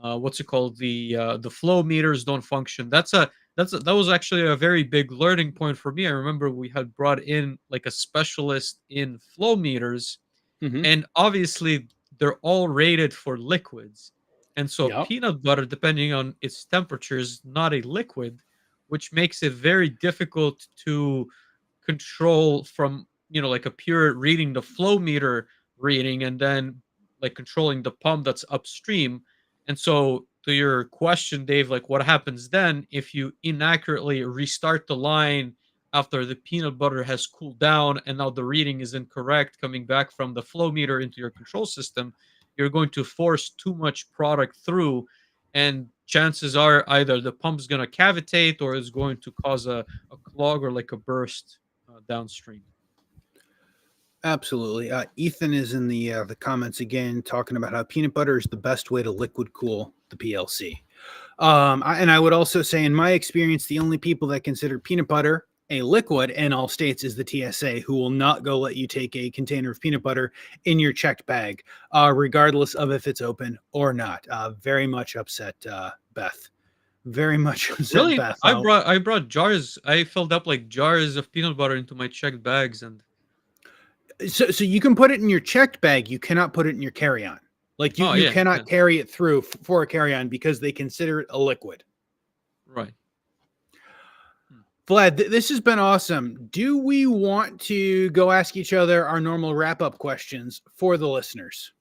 what's it called, the flow meters don't function. That was actually a very big learning point for me. I remember we had brought in like a specialist in flow meters, Hmm. and obviously they're all rated for liquids. And so Yep. peanut butter, depending on its temperature, is not a liquid, which makes it very difficult to control from, like a pure reading the flow meter reading and then like controlling the pump that's upstream. And so to your question, Dave, like what happens then if you inaccurately restart the line after the peanut butter has cooled down and now the reading is incorrect coming back from the flow meter into your control system? You're going to force too much product through, and chances are either the pump's going to cavitate or is going to cause a clog or like a burst downstream. Absolutely. Ethan is in the comments again, talking about how peanut butter is the best way to liquid cool the PLC. And I would also say, in my experience, the only people that consider peanut butter a liquid in all states is the TSA, who will not go let you take a container of peanut butter in your checked bag, regardless of if it's open or not. Very much upset, Beth. Very much upset, Really, Beth. I brought jars. I filled up like jars of peanut butter into my checked bags, and So you can put it in your checked bag. You cannot put it in your carry-on. Like you oh you yeah, yeah, cannot carry it through for a carry-on because they consider it a liquid. right. Hmm. Vlad, this has been awesome. Do we want to go ask each other our normal wrap-up questions for the listeners?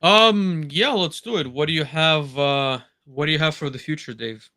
Yeah, let's do it. What do you have? What do you have for the future, Dave?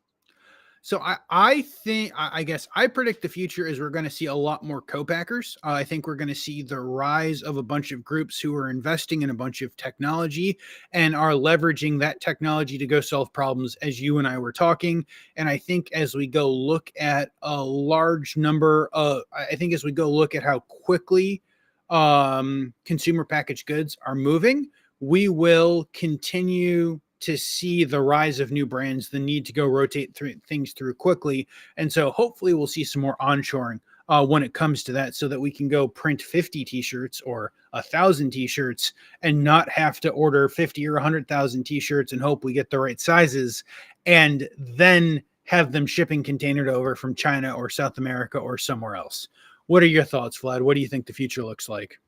So I think I guess I predict the future is we're going to see a lot more co-packers. I think we're going to see the rise of a bunch of groups who are investing in a bunch of technology and are leveraging that technology to go solve problems, as you and I were talking. And I think as we go look at a large number of, I think as we go look at how quickly consumer packaged goods are moving, we will continue to see the rise of new brands, the need to go rotate through things through quickly. And so hopefully we'll see some more onshoring when it comes to that, so that we can go print 50 t-shirts or 1,000 t-shirts and not have to order 50 or 100,000 t-shirts and hope we get the right sizes, and then have them shipping containered over from China or South America or somewhere else. What are your thoughts, Vlad? What do you think the future looks like?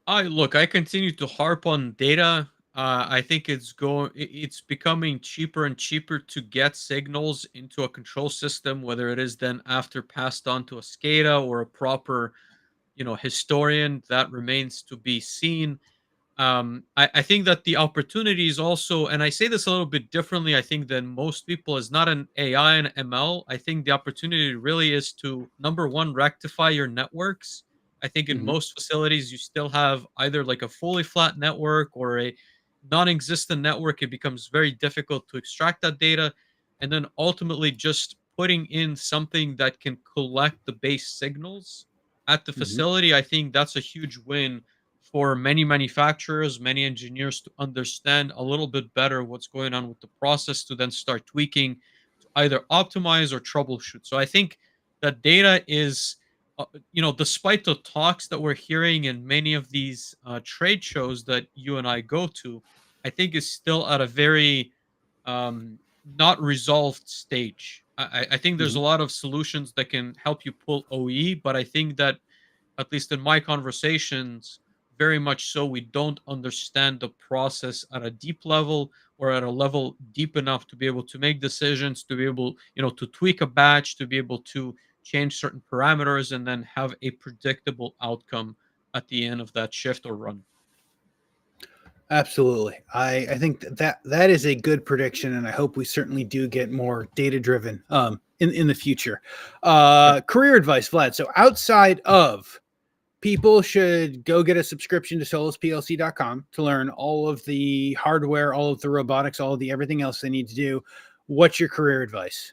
I continue to harp on data. I think it's becoming cheaper and cheaper to get signals into a control system, whether it is then after passed on to a SCADA or a proper, historian. That remains to be seen. I think that the opportunity is also, and I say this a little bit differently, I think, than most people, is not an AI and ML. I think the opportunity really is to, number one, rectify your networks. I think in Mm-hmm. most facilities, you still have either like a fully flat network or a non existent network. It becomes very difficult to extract that data. And then ultimately, just putting in something that can collect the base signals at the Mm-hmm. facility, I think that's a huge win for many manufacturers, many engineers to understand a little bit better what's going on with the process to then start tweaking to either optimize or troubleshoot. So I think that data is, despite the talks that we're hearing in many of these trade shows that you and I go to, I think is still at a very not resolved stage. I think there's Mm-hmm. a lot of solutions that can help you pull OE, but I think that, at least in my conversations, very much so, we don't understand the process at a deep level, or at a level deep enough to be able to make decisions, to be able, to tweak a batch, to be able to change certain parameters, and then have a predictable outcome at the end of that shift or run. Absolutely. I think that is a good prediction, and I hope we certainly do get more data driven in the future. Sure. Career advice, Vlad. So outside of, people should go get a subscription to solusplc.com to learn all of the hardware, all of the robotics, all of the everything else they need to do. What's your career advice?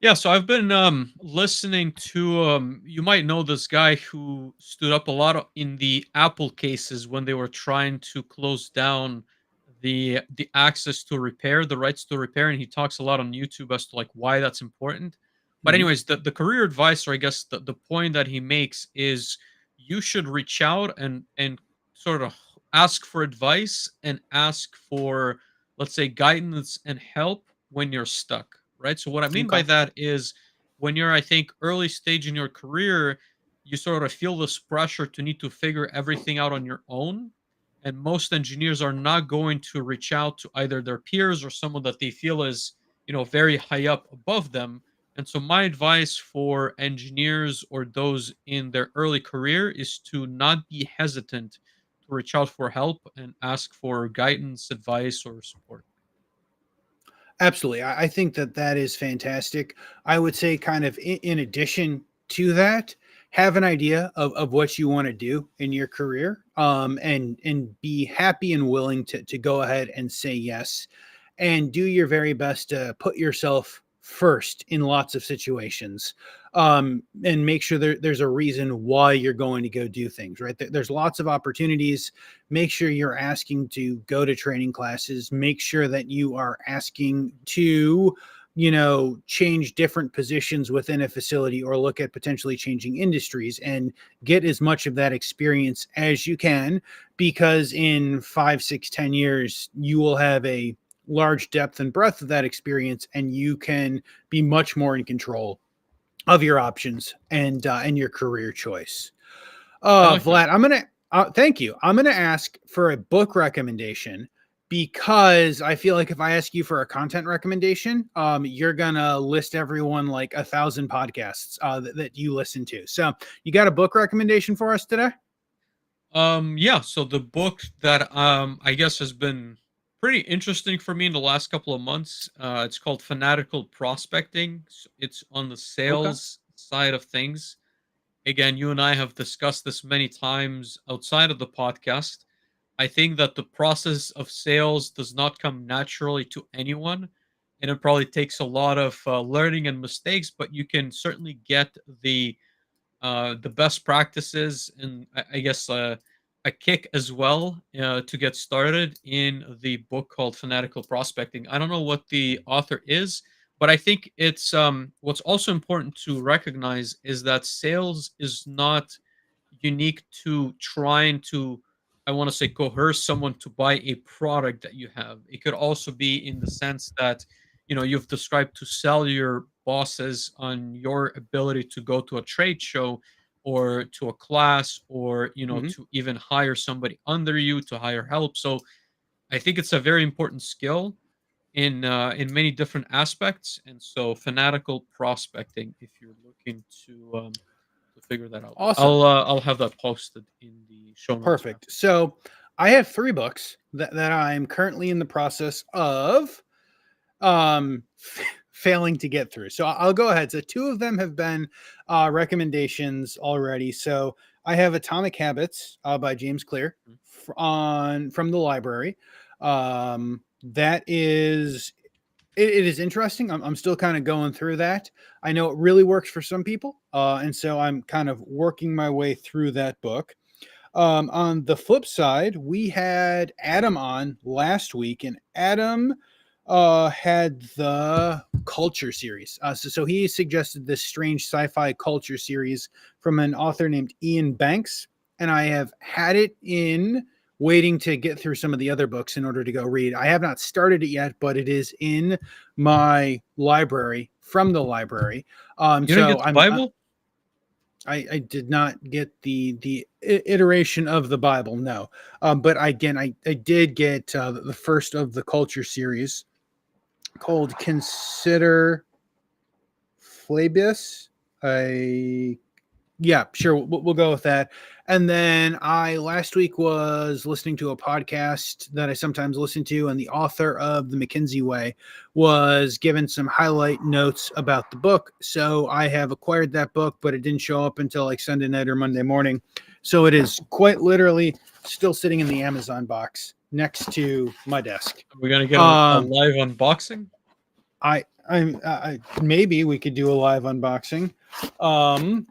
Yeah, so I've been listening to, you might know this guy who stood up a lot in the Apple cases when they were trying to close down the access to repair, the rights to repair, and he talks a lot on YouTube as to like why that's important. But Mm-hmm. anyways, the career advice, or I guess the point that he makes, is you should reach out and sort of ask for advice and ask for, let's say, guidance and help when you're stuck, right? So what I mean by Okay. that is, when you're, I think, early stage in your career, you sort of feel this pressure to need to figure everything out on your own. And most engineers are not going to reach out to either their peers or someone that they feel is, very high up above them. And so my advice for engineers or those in their early career is to not be hesitant to reach out for help and ask for guidance, advice, or support. Absolutely. I think that is fantastic. I would say, kind of in addition to that, have an idea of what you want to do in your career, and be happy and willing to go ahead and say yes, and do your very best to put yourself first in lots of situations, and make sure there's a reason why you're going to go do things, right? There's lots of opportunities. Make sure you're asking to go to training classes. Make sure that you are asking to, change different positions within a facility, or look at potentially changing industries, and get as much of that experience as you can, because in 5, 6, 10 years you will have a large depth and breadth of that experience, and you can be much more in control of your options and your career choice. I like that. Vlad, I'm gonna thank you. I'm gonna ask for a book recommendation, because I feel like if I ask you for a content recommendation, you're gonna list everyone like 1,000 podcasts that you listen to. So, you got a book recommendation for us today? Yeah, so the book that I guess has been pretty interesting for me in the last couple of months, it's called Fanatical Prospecting. It's on the Okay. sales side of things. Again, you and I have discussed this many times outside of the podcast. I think that the process of sales does not come naturally to anyone, and it probably takes a lot of learning and mistakes, but you can certainly get the the best practices, and I guess a kick as well to get started in the book called Fanatical Prospecting. I don't know what the author is, but I think it's what's also important to recognize is that sales is not unique to trying to, I want to say, coerce someone to buy a product that you have. It could also be in the sense that, you've described, to sell your bosses on your ability to go to a trade show or to a class, or Mhm. to even hire somebody under you to hire help. So I think it's a very important skill in many different aspects. And so fanatical prospecting, if you're looking to figure that out. But Awesome. I'll have that posted in the show notes for Perfect. So I have three books that I'm currently in the process of failing to get through. So I'll go ahead. So two of them have been recommendations already. So I have Atomic Habits by James Clear now. from the library. That is it is interesting. I'm still kind of going through that. I know it really works for some people, and so I'm kind of working my way through that book. On the flip side, we had Adam on last week, and Adam had the culture series. So he suggested this strange sci-fi culture series from an author named Ian Banks, and I have had it in waiting to get through some of the other books in order to go read. I have not started it yet, but it is in my library from the library. You didn't So get the Bible? I did not get the iteration of the Bible, no. But again, I did get the first of the culture series called Consider Phlebas. I Yeah, sure. We'll go with that. And then I last week was listening to a podcast that I sometimes listen to, and the author of The McKinsey Way was given some highlight notes about the book. So I have acquired that book, but it didn't show up until like Sunday night or Monday morning. So it is quite literally still sitting in the Amazon box next to my desk. We're gonna get a Um, live unboxing. I maybe we could do a live unboxing. Um,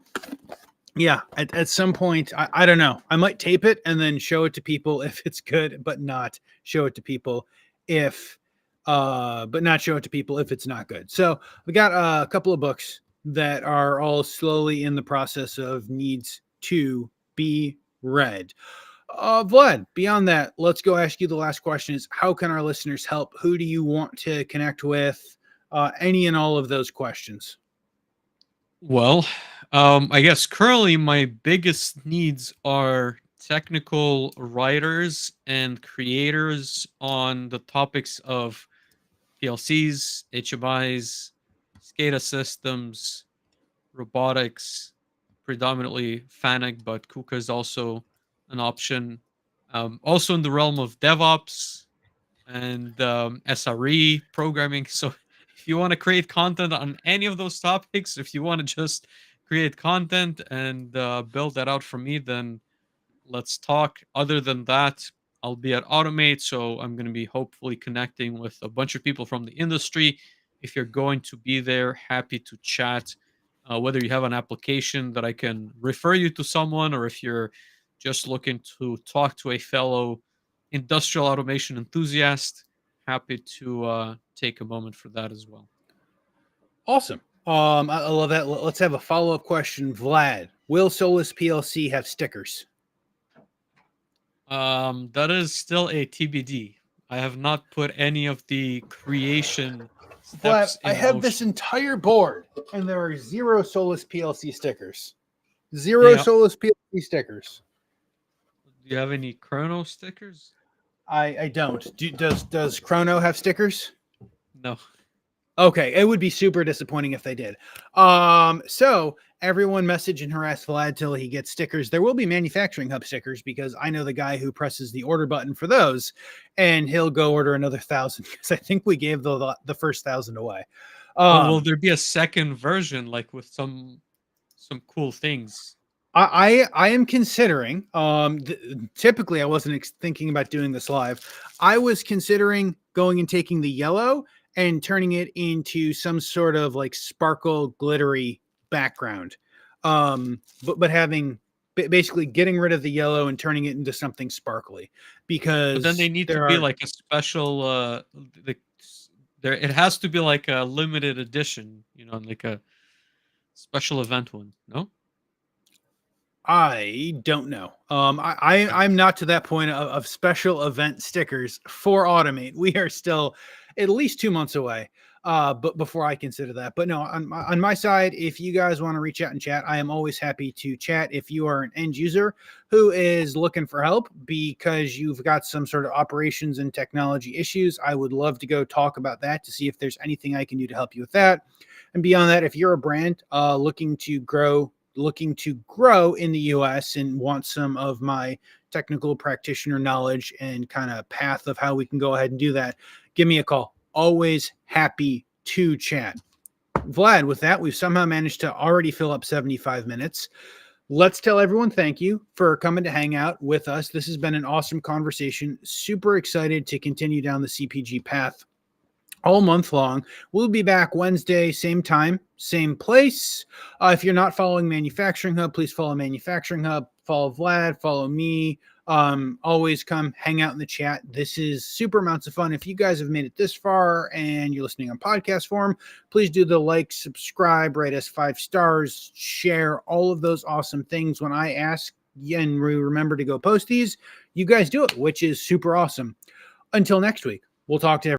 yeah, at some point, I don't know. I might tape it and then show it to people if it's good, but not show it to people if but not show it to people if it's not good. So we got a couple of books that are all slowly in the process of needs to be read. Vlad, beyond that, let's go ask you the last question is how can our listeners help? Who do you want to connect with? Any and all of those questions. Well, I guess currently my biggest needs are technical writers and creators on the topics of PLCs, HMIs, SCADA systems, robotics, predominantly FANUC, but KUKA is also an option. Also in the realm of DevOps and SRE programming. So if you want to create content on any of those topics, if you want to just create content and build that out for me, then let's talk. Other than that, I'll be at Automate, so I'm going to be hopefully connecting with a bunch of people from the industry. If you're going to be there, happy to chat. Whether you have an application that I can refer you to someone, or if you're just looking to talk to a fellow industrial automation enthusiast, happy to take a moment for that as well. Awesome. I love that. Let's have a follow up question, Vlad. Will Solus PLC have stickers? That is still a TBD. I have not put any of the creation Vlad, steps I in have this motion. entire board, and there are zero Solus PLC stickers. Zero Yeah. Solus PLC stickers. Do you have any Chrono stickers? I don't. Does Chrono have stickers? No. Okay, it would be super disappointing if they did. So everyone message and harass Vlad till he gets stickers. There will be manufacturing hub stickers because I know the guy who presses the order button for those, and he'll go order another 1,000 because I think we gave the first 1,000 away. Or will Um, there be a second version, like with some cool things? I am considering. Typically, I wasn't thinking about doing this live. I was considering going and taking the yellow and turning it into some sort of like sparkle, glittery background. But having basically getting rid of the yellow and turning it into something sparkly, But then they because need to there be are like a special the there it has to be like a limited edition, like a special event one. No? I don't know. Okay. I'm not to that point of special event stickers for Automate. We are still at least 2 months away. But before I consider that, but no, on my side, if you guys want to reach out and chat, I am always happy to chat. If you are an end user who is looking for help because you've got some sort of operations and technology issues, I would love to go talk about that to see if there's anything I can do to help you with that. And beyond that, if you're a brand looking to grow in the US and want some of my technical practitioner knowledge and kind of path of how we can go ahead and do that, give me a call. Always happy to chat. Vlad, with that, we've somehow managed to already fill up 75 minutes. Let's tell everyone thank you for coming to hang out with us. This has been an awesome conversation. Super excited to continue down the CPG path all month long. We'll be back Wednesday, same time, same place. If you're not following Manufacturing Hub, please follow Manufacturing Hub, follow Vlad, follow me. Always come hang out in the chat. This is super amounts of fun. If you guys have made it this far and you're listening on podcast form, please do the like, subscribe, rate us 5 stars, share all of those awesome things. When I ask and remember to go post these, you guys do it, which is super awesome. Until next week, we'll talk to everyone.